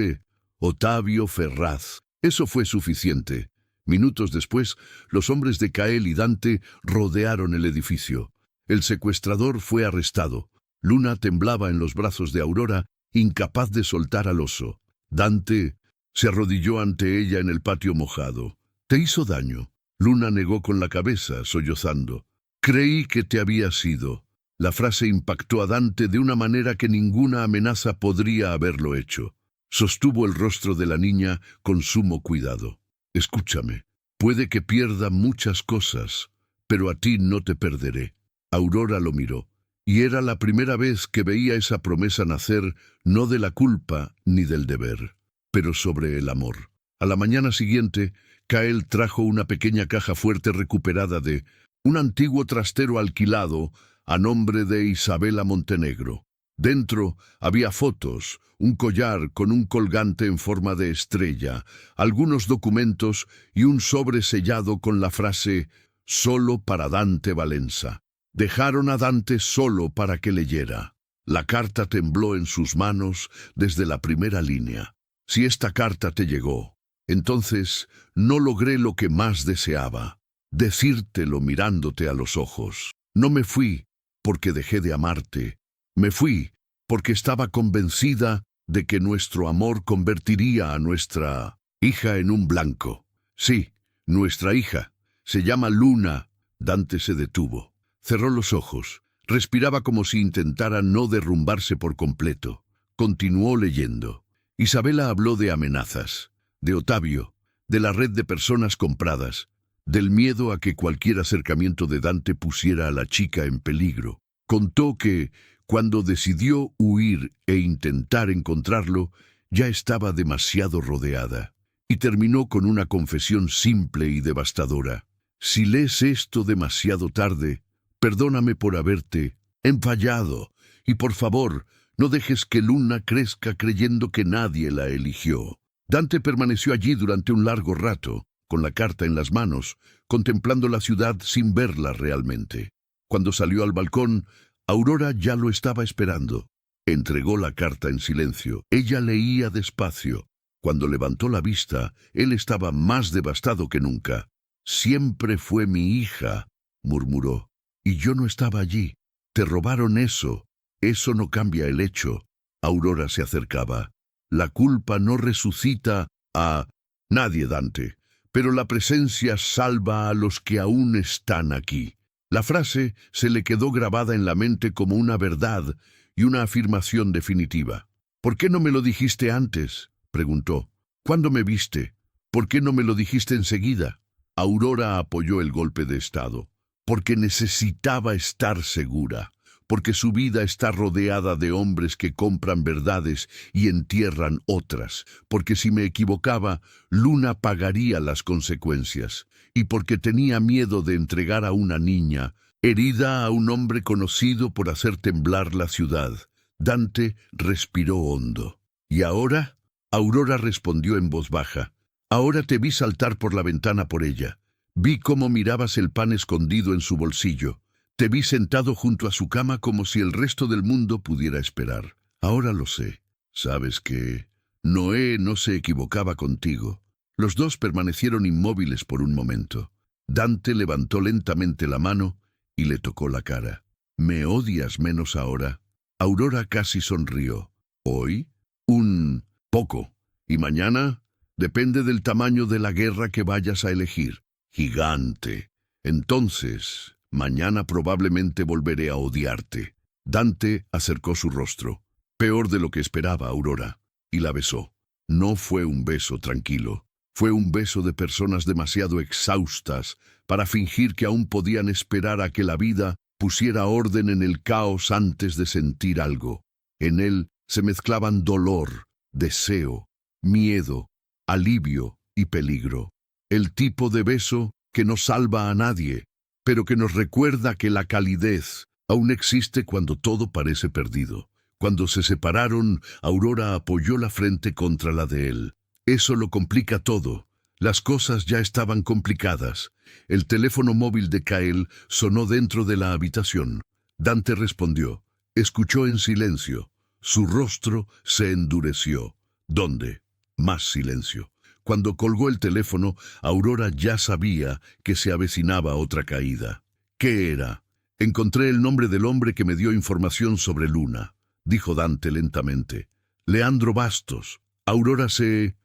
Otavio Ferraz. Eso fue suficiente. Minutos después, los hombres de Cael y Dante rodearon el edificio. El secuestrador fue arrestado. Luna temblaba en los brazos de Aurora, incapaz de soltar al oso. Dante se arrodilló ante ella en el patio mojado. «¿Te hizo daño?» Luna negó con la cabeza, sollozando. «Creí que te habías ido». La frase impactó a Dante de una manera que ninguna amenaza podría haberlo hecho. Sostuvo el rostro de la niña con sumo cuidado. «Escúchame, puede que pierda muchas cosas, pero a ti no te perderé». Aurora lo miró, y era la primera vez que veía esa promesa nacer no de la culpa ni del deber, pero sobre el amor. A la mañana siguiente, Cael trajo una pequeña caja fuerte recuperada de un antiguo trastero alquilado a nombre de Isabela Montenegro. Dentro había fotos, un collar con un colgante en forma de estrella, algunos documentos y un sobre sellado con la frase «Solo para Dante Valenza». Dejaron a Dante solo para que leyera. La carta tembló en sus manos desde la primera línea. «Si esta carta te llegó, entonces no logré lo que más deseaba, decírtelo mirándote a los ojos. No me fui porque dejé de amarte. Me fui porque estaba convencida de que nuestro amor convertiría a nuestra hija en un blanco. Sí, nuestra hija. Se llama Luna». Dante se detuvo. Cerró los ojos. Respiraba como si intentara no derrumbarse por completo. Continuó leyendo. Isabela habló de amenazas, de Otavio, de la red de personas compradas, del miedo a que cualquier acercamiento de Dante pusiera a la chica en peligro. Contó que, cuando decidió huir e intentar encontrarlo, ya estaba demasiado rodeada. Y terminó con una confesión simple y devastadora. «Si lees esto demasiado tarde, perdóname por haberte fallado, y por favor, no dejes que Luna crezca creyendo que nadie la eligió». Dante permaneció allí durante un largo rato, con la carta en las manos, contemplando la ciudad sin verla realmente. Cuando salió al balcón, Aurora ya lo estaba esperando. Entregó la carta en silencio. Ella leía despacio. Cuando levantó la vista, él estaba más devastado que nunca. «Siempre fue mi hija», murmuró, «y yo no estaba allí. Te robaron eso. Eso no cambia el hecho». Aurora se acercaba. «La culpa no resucita a nadie, Dante, pero la presencia salva a los que aún están aquí». La frase se le quedó grabada en la mente como una verdad y una afirmación definitiva. «¿Por qué no me lo dijiste antes?», preguntó. «¿Cuándo me viste? ¿Por qué no me lo dijiste enseguida?». Aurora apoyó el golpe de estado. «Porque necesitaba estar segura, porque su vida está rodeada de hombres que compran verdades y entierran otras, porque si me equivocaba, Luna pagaría las consecuencias, y porque tenía miedo de entregar a una niña, herida, a un hombre conocido por hacer temblar la ciudad». Dante respiró hondo. «¿Y ahora?». Aurora respondió en voz baja. Ahora te vi saltar por la ventana por ella. Vi cómo mirabas el pan escondido en su bolsillo. Te vi sentado junto a su cama como si el resto del mundo pudiera esperar. Ahora lo sé. Sabes que Noé no se equivocaba contigo. Los dos permanecieron inmóviles por un momento. Dante levantó lentamente la mano y le tocó la cara. ¿Me odias menos ahora? Aurora casi sonrió. ¿Hoy? Un poco. ¿Y mañana? Depende del tamaño de la guerra que vayas a elegir. Gigante. Entonces, mañana probablemente volveré a odiarte. Dante acercó su rostro. Peor de lo que esperaba, Aurora, y la besó. No fue un beso tranquilo. Fue un beso de personas demasiado exhaustas para fingir que aún podían esperar a que la vida pusiera orden en el caos antes de sentir algo. En él se mezclaban dolor, deseo, miedo, alivio y peligro. El tipo de beso que no salva a nadie, pero que nos recuerda que la calidez aún existe cuando todo parece perdido. Cuando se separaron, Aurora apoyó la frente contra la de él. Eso lo complica todo. Las cosas ya estaban complicadas. El teléfono móvil de Kael sonó dentro de la habitación. Dante respondió. Escuchó en silencio. Su rostro se endureció. ¿Dónde? Más silencio. Cuando colgó el teléfono, Aurora ya sabía que se avecinaba otra caída. ¿Qué era? Encontré el nombre del hombre que me dio información sobre Luna, dijo Dante lentamente. Leandro Bastos. Aurora se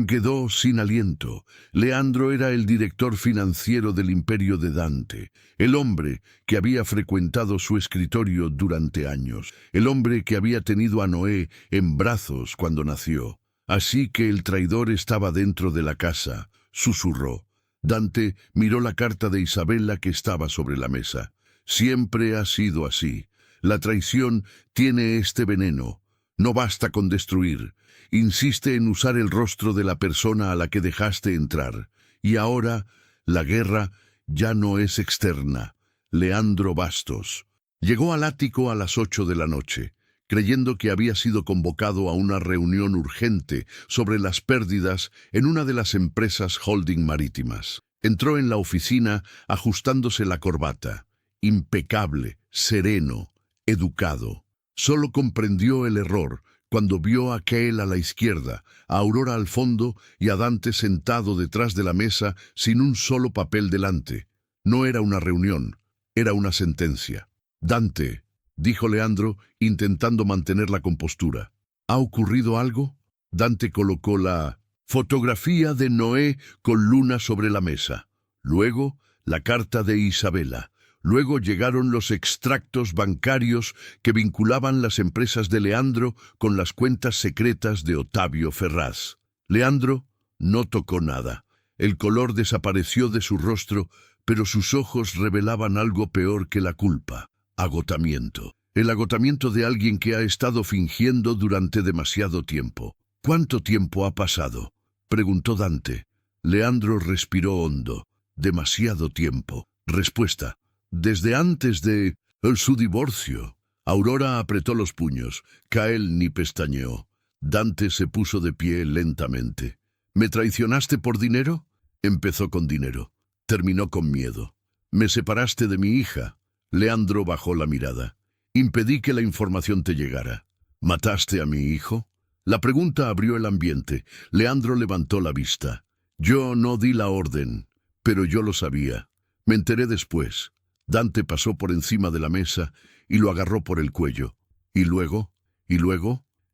quedó sin aliento. Leandro era el director financiero del imperio de Dante, el hombre que había frecuentado su escritorio durante años, el hombre que había tenido a Noé en brazos cuando nació. Así que el traidor estaba dentro de la casa, susurró. Dante miró la carta de Isabela que estaba sobre la mesa. Siempre ha sido así. La traición tiene este veneno. No basta con destruir. Insiste en usar el rostro de la persona a la que dejaste entrar. Y ahora, la guerra ya no es externa. Leandro Bastos. Llegó al ático a las 8 de la noche, creyendo que había sido convocado a una reunión urgente sobre las pérdidas en una de las empresas holding marítimas. Entró en la oficina ajustándose la corbata. Impecable, sereno, educado. Solo comprendió el error cuando vio a Kael a la izquierda, a Aurora al fondo y a Dante sentado detrás de la mesa sin un solo papel delante. No era una reunión, era una sentencia. Dante, dijo Leandro, intentando mantener la compostura. ¿Ha ocurrido algo? Dante colocó la fotografía de Noé con Luna sobre la mesa. Luego, la carta de Isabela. Luego llegaron los extractos bancarios que vinculaban las empresas de Leandro con las cuentas secretas de Otavio Ferraz. Leandro no tocó nada. El color desapareció de su rostro, pero sus ojos revelaban algo peor que la culpa. Agotamiento. El agotamiento de alguien que ha estado fingiendo durante demasiado tiempo. ¿Cuánto tiempo ha pasado?, preguntó Dante. Leandro respiró hondo. Demasiado tiempo. Respuesta. Desde antes de su divorcio. Aurora apretó los puños. Kael ni pestañeó. Dante se puso de pie lentamente. ¿Me traicionaste por dinero? Empezó con dinero. Terminó con miedo. ¿Me separaste de mi hija? Leandro bajó la mirada. Impedí que la información te llegara. ¿Mataste a mi hijo? La pregunta abrió el ambiente. Leandro levantó la vista. Yo no di la orden, pero yo lo sabía. Me enteré después. Dante pasó por encima de la mesa y lo agarró por el cuello. ¿Y luego?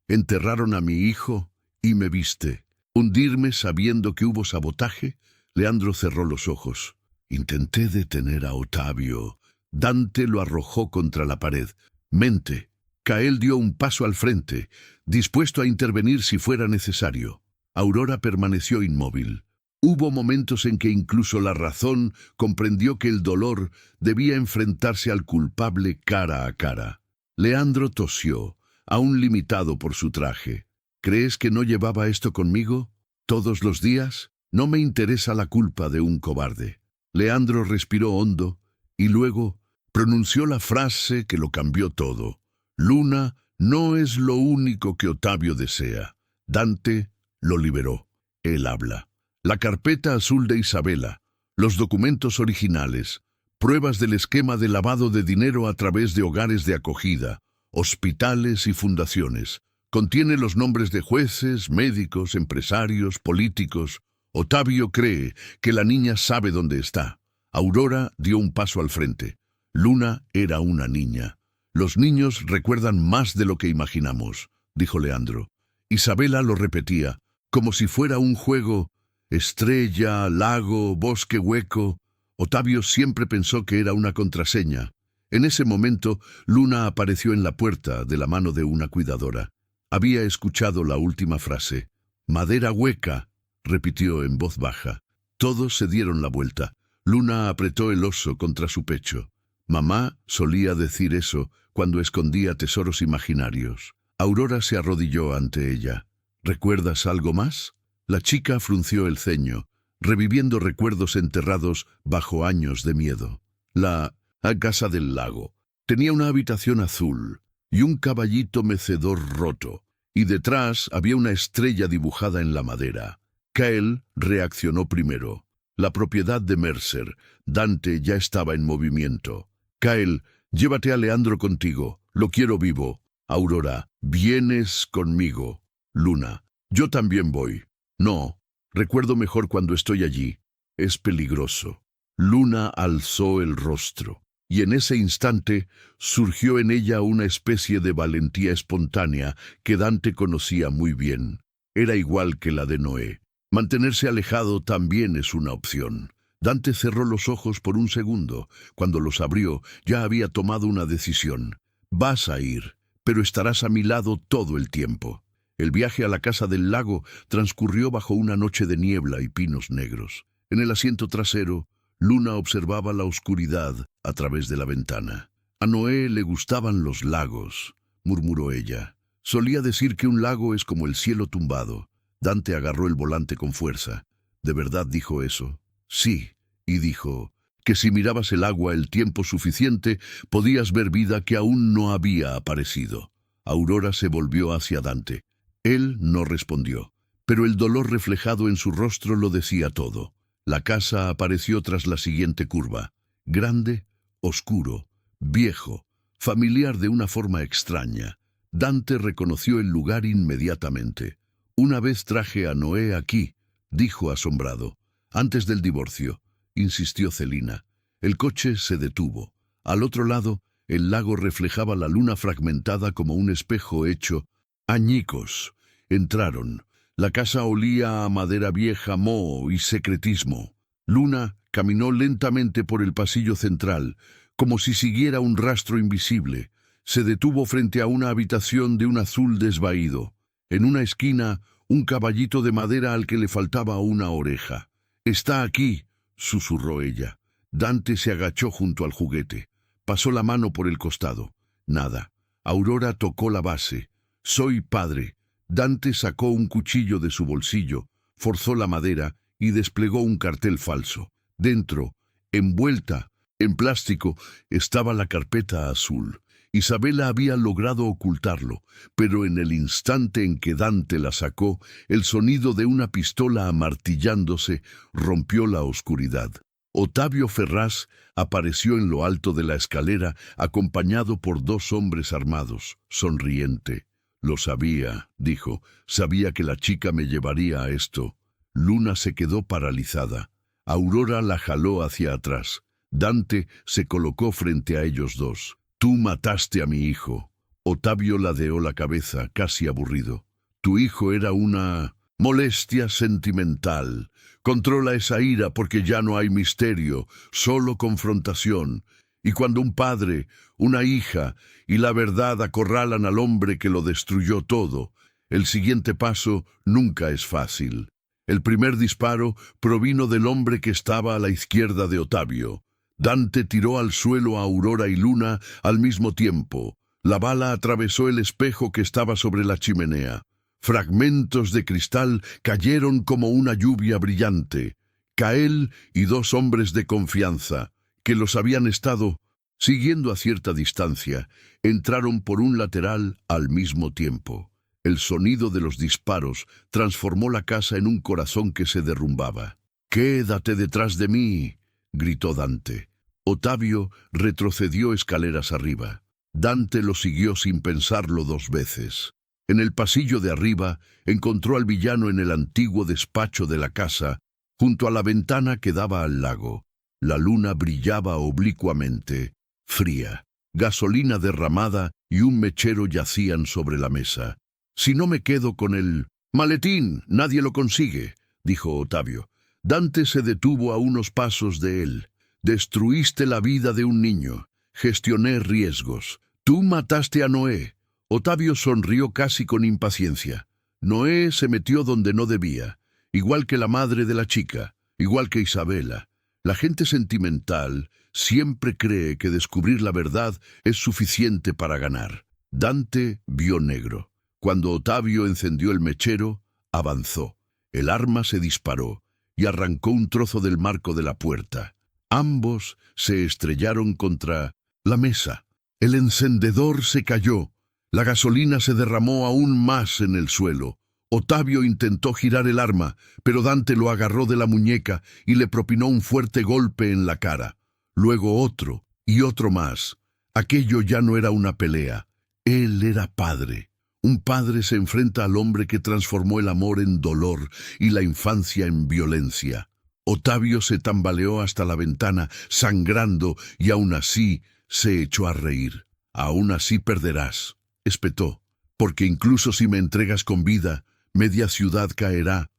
Enterraron a mi hijo y me viste. ¿Hundirme sabiendo que hubo sabotaje? Leandro cerró los ojos. Intenté detener a Otavio. Dante lo arrojó contra la pared. Mente. Kael dio un paso al frente, dispuesto a intervenir si fuera necesario. Aurora permaneció inmóvil. Hubo momentos en que incluso la razón comprendió que el dolor debía enfrentarse al culpable cara a cara. Leandro tosió, aún limitado por su traje. ¿Crees que no llevaba esto conmigo? ¿Todos los días? No me interesa la culpa de un cobarde. Leandro respiró hondo y luego pronunció la frase que lo cambió todo. Luna no es lo único que Otavio desea. Dante Lo liberó. Él habla. La carpeta azul de Isabela, los documentos originales, pruebas del esquema de lavado de dinero a través de hogares de acogida, hospitales y fundaciones. Contiene los nombres de jueces, médicos, empresarios, políticos. Otavio cree que la niña sabe dónde está. Aurora dio un paso al frente. Luna era una niña. Los niños recuerdan más de lo que imaginamos, dijo Leandro. Isabela lo repetía, como si fuera un juego. Estrella, lago, bosque hueco. Otavio siempre pensó que era una contraseña. En ese momento, Luna apareció en la puerta de la mano de una cuidadora. Había escuchado la última frase. «Madera hueca», repitió en voz baja. Todos se dieron la vuelta. Luna apretó el oso contra su pecho. Mamá solía decir eso cuando escondía tesoros imaginarios. Aurora se arrodilló ante ella. «¿Recuerdas algo más?» La chica frunció el ceño, reviviendo recuerdos enterrados bajo años de miedo. La casa del lago tenía una habitación azul y un caballito mecedor roto, y detrás había una estrella dibujada en la madera. Kael reaccionó primero. La propiedad de Mercer, Dante, ya estaba en movimiento. Kael, llévate a Leandro contigo. Lo quiero vivo. Aurora, vienes conmigo. Luna, yo también voy. No, recuerdo mejor cuando estoy allí. Es peligroso. Luna alzó el rostro, y en ese instante surgió en ella una especie de valentía espontánea que Dante conocía muy bien. Era igual que la de Noé. Mantenerse alejado también es una opción. Dante cerró los ojos por un segundo. Cuando los abrió, ya había tomado una decisión. Vas a ir, pero estarás a mi lado todo el tiempo. El viaje a la casa del lago transcurrió bajo una noche de niebla y pinos negros. En el asiento trasero, Luna observaba la oscuridad a través de la ventana. A Noé le gustaban los lagos, murmuró ella. Solía decir que un lago es como el cielo tumbado. Dante agarró el volante con fuerza. ¿De verdad dijo eso? Sí, y dijo que si mirabas el agua el tiempo suficiente, podías ver vida que aún no había aparecido. Aurora se volvió hacia Dante. Él no respondió, pero el dolor reflejado en su rostro lo decía todo. La casa apareció tras la siguiente curva. Grande, oscuro, viejo, familiar de una forma extraña. Dante reconoció el lugar inmediatamente. «Una vez traje a Noé aquí», dijo asombrado. «Antes del divorcio», insistió Celina. El coche se detuvo. Al otro lado, el lago reflejaba la luna fragmentada como un espejo hecho añicos. Entraron. La casa olía a madera vieja, moho y secretismo. Luna caminó lentamente por el pasillo central, como si siguiera un rastro invisible. Se detuvo frente a una habitación de un azul desvaído. En una esquina, un caballito de madera al que le faltaba una oreja. «Está aquí», susurró ella. Dante se agachó junto al juguete. Pasó la mano por el costado. Nada. Aurora tocó la base. «Soy padre». Dante sacó un cuchillo de su bolsillo, forzó la madera y desplegó un cartel falso. Dentro, envuelta en plástico, estaba la carpeta azul. Isabela había logrado ocultarlo, pero en el instante en que Dante la sacó, el sonido de una pistola amartillándose rompió la oscuridad. Otavio Ferraz apareció en lo alto de la escalera, acompañado por dos hombres armados, sonriente. «Lo sabía», dijo. «Sabía que la chica me llevaría a esto». Luna se quedó paralizada. Aurora la jaló hacia atrás. Dante se colocó frente a ellos dos. «Tú mataste a mi hijo». Otavio ladeó la cabeza, casi aburrido. «Tu hijo era una molestia sentimental. Controla esa ira porque ya no hay misterio, solo confrontación. Y cuando un padre, una hija y la verdad acorralan al hombre que lo destruyó todo, el siguiente paso nunca es fácil». El primer disparo provino del hombre que estaba a la izquierda de Otavio. Dante tiró al suelo a Aurora y Luna al mismo tiempo. La bala atravesó el espejo que estaba sobre la chimenea. Fragmentos de cristal cayeron como una lluvia brillante. Kael y dos hombres de confianza, que los habían estado siguiendo a cierta distancia, entraron por un lateral al mismo tiempo. El sonido de los disparos transformó la casa en un corazón que se derrumbaba. «¡Quédate detrás de mí!», gritó Dante. Ottavio retrocedió escaleras arriba. Dante lo siguió sin pensarlo 2 veces. En el pasillo de arriba encontró al villano en el antiguo despacho de la casa, junto a la ventana que daba al lago. La luna brillaba oblicuamente, fría. Gasolina derramada y un mechero yacían sobre la mesa. «Si no me quedo con el maletín, nadie lo consigue», dijo Ottavio. Dante se detuvo a unos pasos de él. «Destruiste la vida de un niño. Gestioné riesgos. Tú mataste a Noé». Ottavio sonrió casi con impaciencia. Noé se metió donde no debía, igual que la madre de la chica, igual que Isabela. La gente sentimental siempre cree que descubrir la verdad es suficiente para ganar. Dante vio negro. Cuando Ottavio encendió el mechero, avanzó. El arma se disparó y arrancó un trozo del marco de la puerta. Ambos se estrellaron contra la mesa. El encendedor se cayó. La gasolina se derramó aún más en el suelo. Ottavio intentó girar el arma, pero Dante lo agarró de la muñeca y le propinó un fuerte golpe en la cara. Luego otro y otro más. Aquello ya no era una pelea. Él era padre. Un padre se enfrenta al hombre que transformó el amor en dolor y la infancia en violencia. Ottavio se tambaleó hasta la ventana, sangrando, y aún así se echó a reír. «Aún así perderás», espetó, «porque incluso si me entregas con vida, media ciudad caerá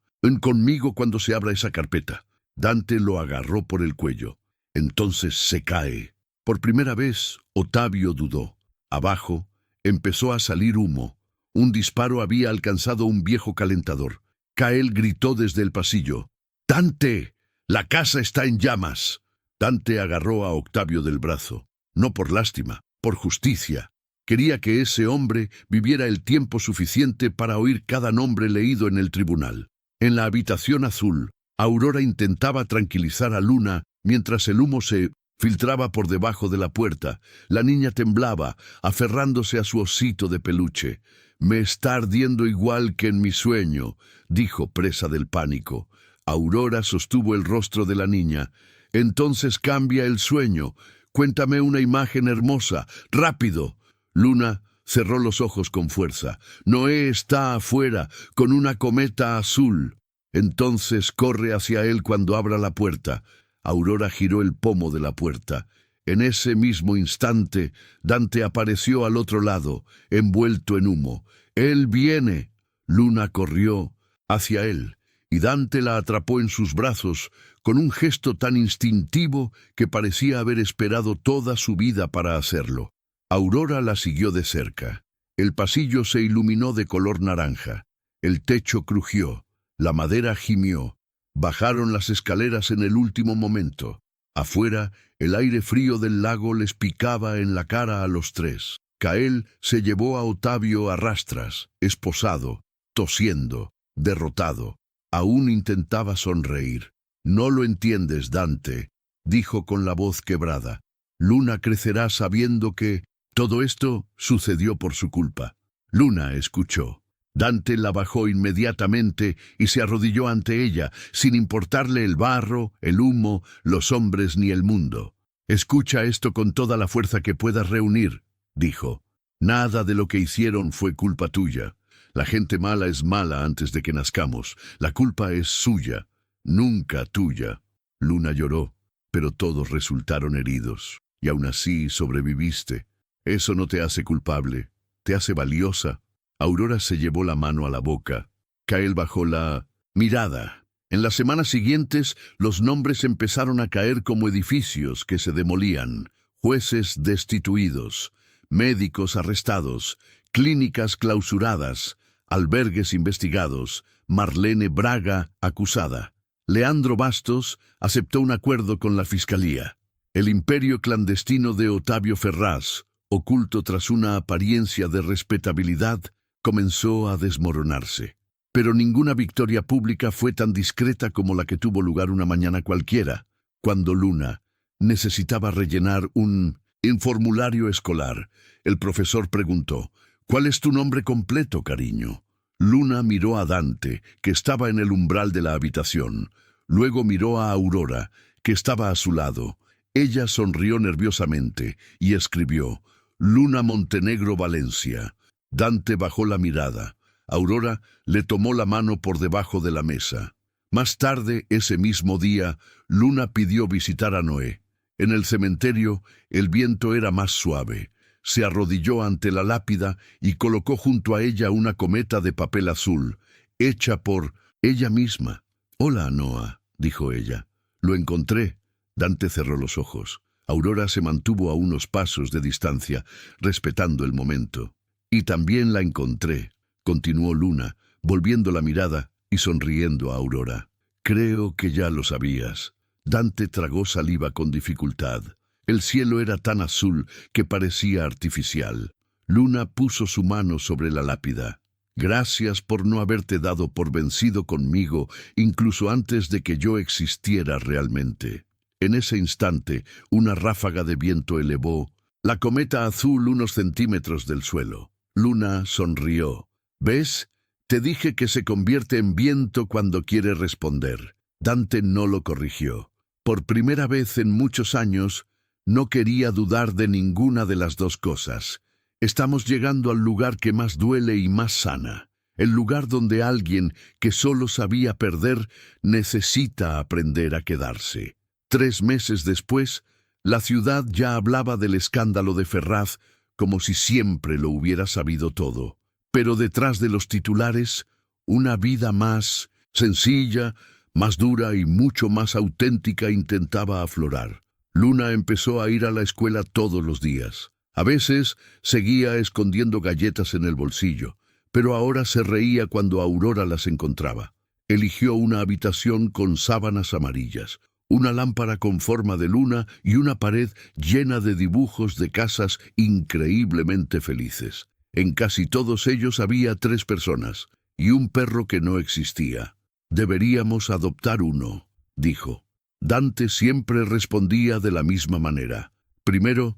conmigo cuando se abra esa carpeta». Dante lo agarró por el cuello. «Entonces se cae». Por primera vez, Ottavio dudó. Abajo empezó a salir humo. Un disparo había alcanzado un viejo calentador. Cael gritó desde el pasillo: «¡Dante! ¡La casa está en llamas!». Dante agarró a Ottavio del brazo. No por lástima, por justicia. Quería que ese hombre viviera el tiempo suficiente para oír cada nombre leído en el tribunal. En la habitación azul, Aurora intentaba tranquilizar a Luna mientras el humo se filtraba por debajo de la puerta. La niña temblaba, aferrándose a su osito de peluche. «Me está ardiendo igual que en mi sueño», dijo, presa del pánico. Aurora sostuvo el rostro de la niña. «Entonces cambia el sueño. Cuéntame una imagen hermosa. ¡Rápido!». Luna cerró los ojos con fuerza. «Noé está afuera, con una cometa azul». «Entonces corre hacia él cuando abra la puerta». Aurora giró el pomo de la puerta. En ese mismo instante, Dante apareció al otro lado, envuelto en humo. «¡Él viene!». Luna corrió hacia él, y Dante la atrapó en sus brazos con un gesto tan instintivo que parecía haber esperado toda su vida para hacerlo. Aurora la siguió de cerca. El pasillo se iluminó de color naranja. El techo crujió. La madera gimió. Bajaron las escaleras en el último momento. Afuera, el aire frío del lago les picaba en la cara a los tres. Cael se llevó a Ottavio a rastras, esposado, tosiendo, derrotado. Aún intentaba sonreír. «No lo entiendes, Dante», dijo con la voz quebrada. «Luna crecerá sabiendo que todo esto sucedió por su culpa». Luna escuchó. Dante la bajó inmediatamente y se arrodilló ante ella, sin importarle el barro, el humo, los hombres ni el mundo. «Escucha esto con toda la fuerza que puedas reunir», dijo. «Nada de lo que hicieron fue culpa tuya. La gente mala es mala antes de que nazcamos. La culpa es suya, nunca tuya». Luna lloró, pero todos resultaron heridos. Y aún así sobreviviste. Eso no te hace culpable, te hace valiosa. Aurora se llevó la mano a la boca. Cael bajó la mirada. En las semanas siguientes, los nombres empezaron a caer como edificios que se demolían, jueces destituidos, médicos arrestados, clínicas clausuradas, albergues investigados, Marlene Braga acusada. Leandro Bastos aceptó un acuerdo con la fiscalía. El imperio clandestino de Ottavio Ferraz, oculto tras una apariencia de respetabilidad, comenzó a desmoronarse. Pero ninguna victoria pública fue tan discreta como la que tuvo lugar una mañana cualquiera, cuando Luna necesitaba rellenar un formulario escolar. El profesor preguntó: ¿Cuál es tu nombre completo, cariño? Luna miró a Dante, que estaba en el umbral de la habitación. Luego miró a Aurora, que estaba a su lado. Ella sonrió nerviosamente y escribió: Luna Montenegro Valencia. Dante bajó la mirada. Aurora le tomó la mano por debajo de la mesa. Más tarde, ese mismo día, Luna pidió visitar a Noé. En el cementerio, el viento era más suave. Se arrodilló ante la lápida y colocó junto a ella una cometa de papel azul, hecha por ella misma. «Hola, Noah», dijo ella. «Lo encontré». Dante cerró los ojos. Aurora se mantuvo a unos pasos de distancia, respetando el momento. «Y también la encontré», continuó Luna, volviendo la mirada y sonriendo a Aurora. «Creo que ya lo sabías». Dante tragó saliva con dificultad. El cielo era tan azul que parecía artificial. Luna puso su mano sobre la lápida. «Gracias por no haberte dado por vencido conmigo, incluso antes de que yo existiera realmente». En ese instante, una ráfaga de viento elevó la cometa azul unos centímetros del suelo. Luna sonrió. «¿Ves? Te dije que se convierte en viento cuando quiere responder». Dante no lo corrigió. Por primera vez en muchos años, no quería dudar de ninguna de las dos cosas. Estamos llegando al lugar que más duele y más sana. El lugar donde alguien que solo sabía perder necesita aprender a quedarse. 3 meses después, la ciudad ya hablaba del escándalo de Ferraz como si siempre lo hubiera sabido todo. Pero detrás de los titulares, una vida más sencilla, más dura y mucho más auténtica intentaba aflorar. Luna empezó a ir a la escuela todos los días. A veces seguía escondiendo galletas en el bolsillo, pero ahora se reía cuando Aurora las encontraba. Eligió una habitación con sábanas amarillas, una lámpara con forma de luna y una pared llena de dibujos de casas increíblemente felices. En casi todos ellos había 3 personas y un perro que no existía. «Deberíamos adoptar uno», dijo. Dante siempre respondía de la misma manera. «Primero,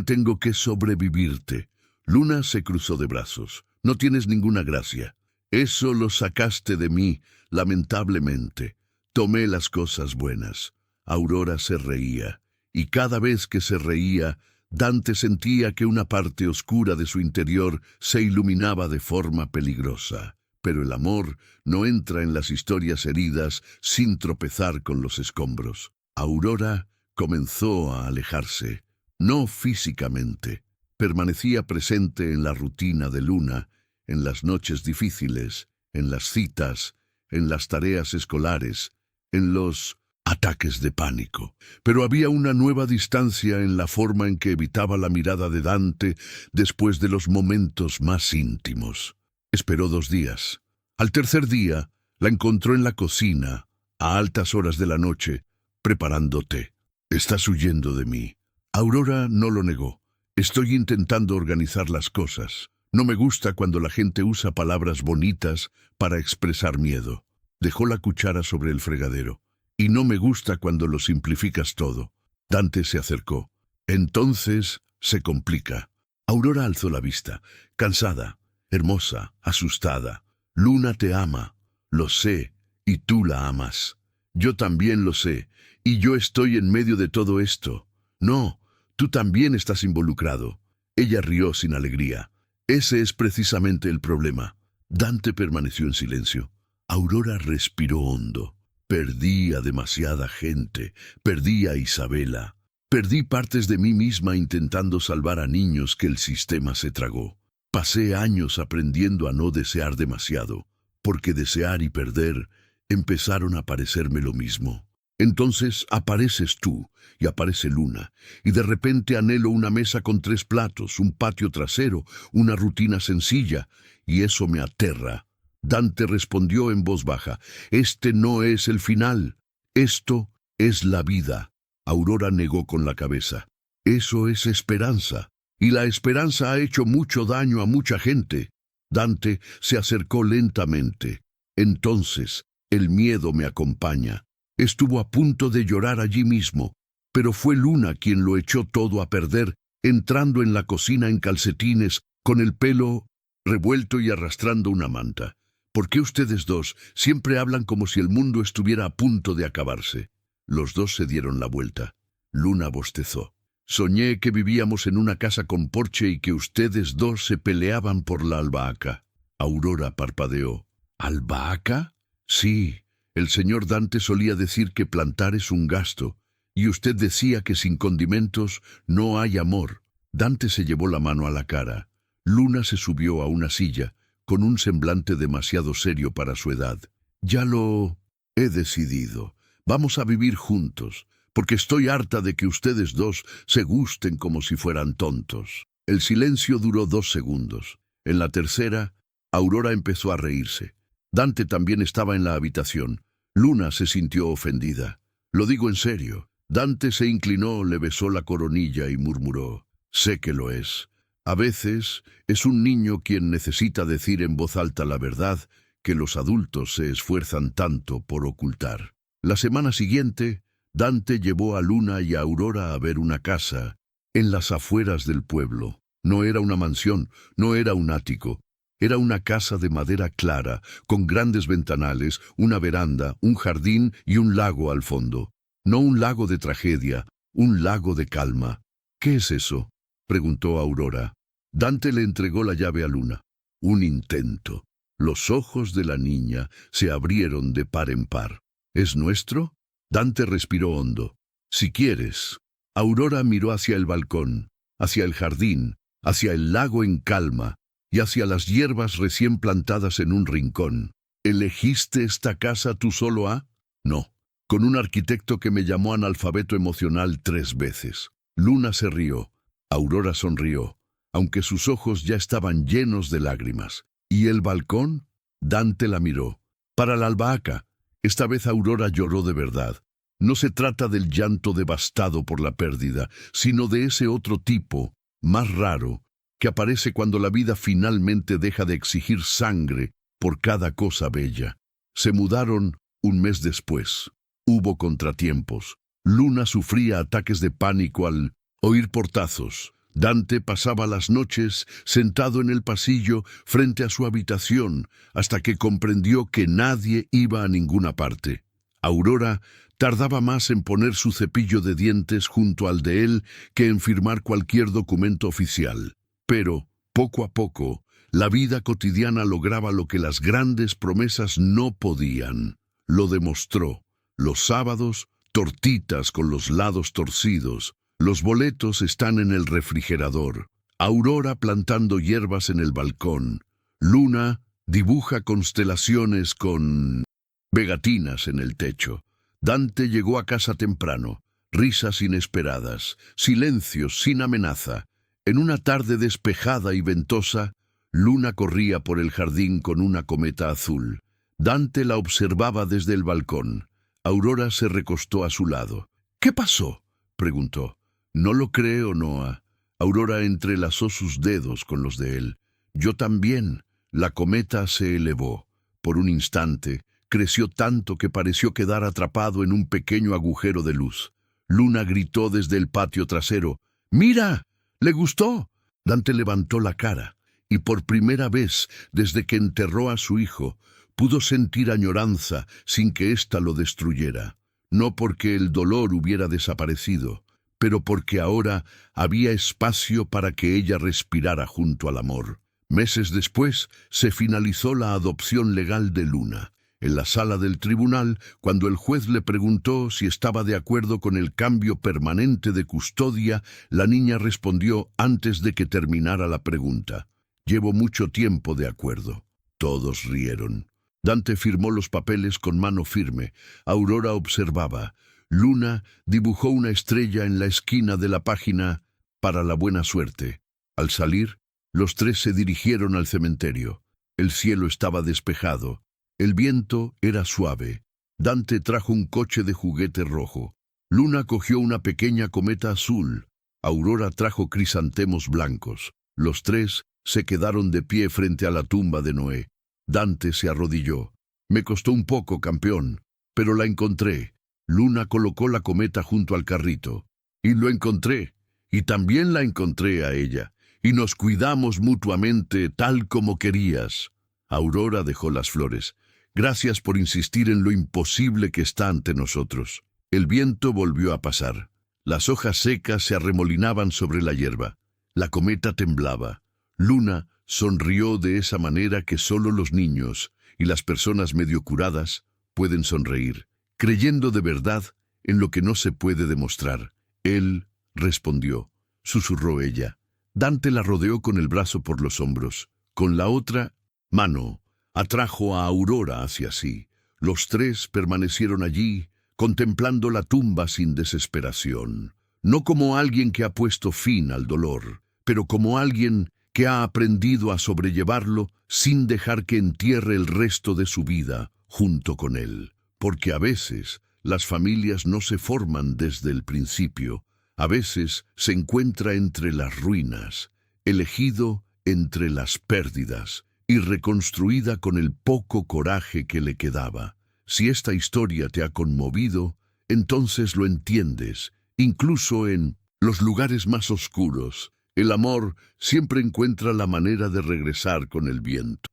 tengo que sobrevivirte». Luna se cruzó de brazos. «No tienes ninguna gracia. Eso lo sacaste de mí, lamentablemente. Tomé las cosas buenas». Aurora se reía, y cada vez que se reía, Dante sentía que una parte oscura de su interior se iluminaba de forma peligrosa. Pero el amor no entra en las historias heridas sin tropezar con los escombros. Aurora comenzó a alejarse, no físicamente. Permanecía presente en la rutina de Luna, en las noches difíciles, en las citas, en las tareas escolares, en los ataques de pánico. Pero había una nueva distancia en la forma en que evitaba la mirada de Dante después de los momentos más íntimos. Esperó 2 días. Al tercer día, la encontró en la cocina, a altas horas de la noche, preparando té. «Estás huyendo de mí». Aurora no lo negó. «Estoy intentando organizar las cosas. No me gusta cuando la gente usa palabras bonitas para expresar miedo». Dejó la cuchara sobre el fregadero. «Y no me gusta cuando lo simplificas todo». Dante se acercó. «Entonces se complica». Aurora alzó la vista, cansada, hermosa, asustada. «Luna te ama, lo sé, y tú la amas. Yo también lo sé, y yo estoy en medio de todo esto. No, tú también estás involucrado». Ella rió sin alegría. «Ese es precisamente el problema». Dante permaneció en silencio. Aurora respiró hondo. «Perdí a demasiada gente, perdí a Isabela. Perdí partes de mí misma intentando salvar a niños que el sistema se tragó. Pasé años aprendiendo a no desear demasiado, porque desear y perder empezaron a parecerme lo mismo. Entonces apareces tú y aparece Luna, y de repente anhelo una mesa con 3 platos, un patio trasero, una rutina sencilla, y eso me aterra». Dante respondió en voz baja: «Este no es el final. Esto es la vida». Aurora negó con la cabeza. «Eso es esperanza. Y la esperanza ha hecho mucho daño a mucha gente». Dante se acercó lentamente. «Entonces, el miedo me acompaña». Estuvo a punto de llorar allí mismo, pero fue Luna quien lo echó todo a perder, entrando en la cocina en calcetines, con el pelo revuelto y arrastrando una manta. ¿Por qué ustedes dos siempre hablan como si el mundo estuviera a punto de acabarse? Los dos se dieron la vuelta. Luna bostezó. Soñé que vivíamos en una casa con porche y que ustedes dos se peleaban por la albahaca. Aurora parpadeó. ¿Albahaca? Sí, el señor Dante solía decir que plantar es un gasto, y usted decía que sin condimentos no hay amor. Dante se llevó la mano a la cara. Luna se subió a una silla, con un semblante demasiado serio para su edad. Ya lo he decidido. Vamos a vivir juntos, porque estoy harta de que ustedes dos se gusten como si fueran tontos. El silencio duró 2 segundos. En la tercera, Aurora empezó a reírse. Dante también estaba en la habitación. Luna se sintió ofendida. Lo digo en serio. Dante se inclinó, le besó la coronilla y murmuró: «Sé que lo es. A veces es un niño quien necesita decir en voz alta la verdad que los adultos se esfuerzan tanto por ocultar». La semana siguiente, Dante llevó a Luna y a Aurora a ver una casa en las afueras del pueblo. No era una mansión, no era un ático. Era una casa de madera clara, con grandes ventanales, una veranda, un jardín y un lago al fondo. No un lago de tragedia, un lago de calma. «¿Qué es eso?», preguntó Aurora. Dante le entregó la llave a Luna. Un intento. Los ojos de la niña se abrieron de par en par. «¿Es nuestro?». Dante respiró hondo. «Si quieres». Aurora miró hacia el balcón, hacia el jardín, hacia el lago en calma y hacia las hierbas recién plantadas en un rincón. «¿Elegiste esta casa tú solo, ah?» «No, con un arquitecto que me llamó analfabeto emocional 3 veces». Luna se rió. Aurora sonrió, aunque sus ojos ya estaban llenos de lágrimas. «¿Y el balcón?». Dante la miró. «Para la albahaca». Esta vez Aurora lloró de verdad. No se trata del llanto devastado por la pérdida, sino de ese otro tipo, más raro, que aparece cuando la vida finalmente deja de exigir sangre por cada cosa bella. Se mudaron 1 mes después. Hubo contratiempos. Luna sufría ataques de pánico al oír portazos. Dante pasaba las noches sentado en el pasillo frente a su habitación hasta que comprendió que nadie iba a ninguna parte. Aurora tardaba más en poner su cepillo de dientes junto al de él que en firmar cualquier documento oficial. Pero, poco a poco, la vida cotidiana lograba lo que las grandes promesas no podían. Lo demostró. Los sábados, tortitas con los lados torcidos. Los boletos están en el refrigerador. Aurora plantando hierbas en el balcón. Luna dibuja constelaciones con pegatinas en el techo. Dante llegó a casa temprano. Risas inesperadas, silencios sin amenaza. En una tarde despejada y ventosa, Luna corría por el jardín con una cometa azul. Dante la observaba desde el balcón. Aurora se recostó a su lado. «¿Qué pasó?», preguntó. «No lo creo, Noah». Aurora entrelazó sus dedos con los de él. «Yo también». La cometa se elevó. Por un instante, creció tanto que pareció quedar atrapado en un pequeño agujero de luz. Luna gritó desde el patio trasero: «¡Mira! ¿Le gustó?». Dante levantó la cara, y por primera vez desde que enterró a su hijo, pudo sentir añoranza sin que ésta lo destruyera. No porque el dolor hubiera desaparecido, pero porque ahora había espacio para que ella respirara junto al amor. Meses después se finalizó la adopción legal de Luna. En la sala del tribunal, cuando el juez le preguntó si estaba de acuerdo con el cambio permanente de custodia, la niña respondió antes de que terminara la pregunta: «Llevo mucho tiempo de acuerdo». Todos rieron. Dante firmó los papeles con mano firme. Aurora observaba. Luna dibujó una estrella en la esquina de la página para la buena suerte. Al salir, los 3 se dirigieron al cementerio. El cielo estaba despejado. El viento era suave. Dante trajo un coche de juguete rojo. Luna cogió una pequeña cometa azul. Aurora trajo crisantemos blancos. Los 3 se quedaron de pie frente a la tumba de Noé. Dante se arrodilló. «Me costó un poco, campeón, pero la encontré». Luna colocó la cometa junto al carrito. «Y lo encontré. Y también la encontré a ella. y nos cuidamos mutuamente tal como querías. Aurora dejó las flores. Gracias por insistir en lo imposible que está ante nosotros. El viento volvió a pasar. Las hojas secas se arremolinaban sobre la hierba. La cometa temblaba. Luna sonrió de esa manera que solo los niños y las personas medio curadas pueden sonreír, creyendo de verdad en lo que no se puede demostrar. Él respondió, susurró ella. Dante la rodeó con el brazo por los hombros. Con la otra mano atrajo a Aurora hacia sí. Los tres permanecieron allí, contemplando la tumba sin desesperación. No como alguien que ha puesto fin al dolor, pero como alguien que ha aprendido a sobrellevarlo sin dejar que entierre el resto de su vida junto con él. Porque a veces las familias no se forman desde el principio, a veces se encuentra entre las ruinas, elegido entre las pérdidas y reconstruida con el poco coraje que le quedaba. Si esta historia te ha conmovido, entonces lo entiendes, incluso en los lugares más oscuros. El amor siempre encuentra la manera de regresar con el viento.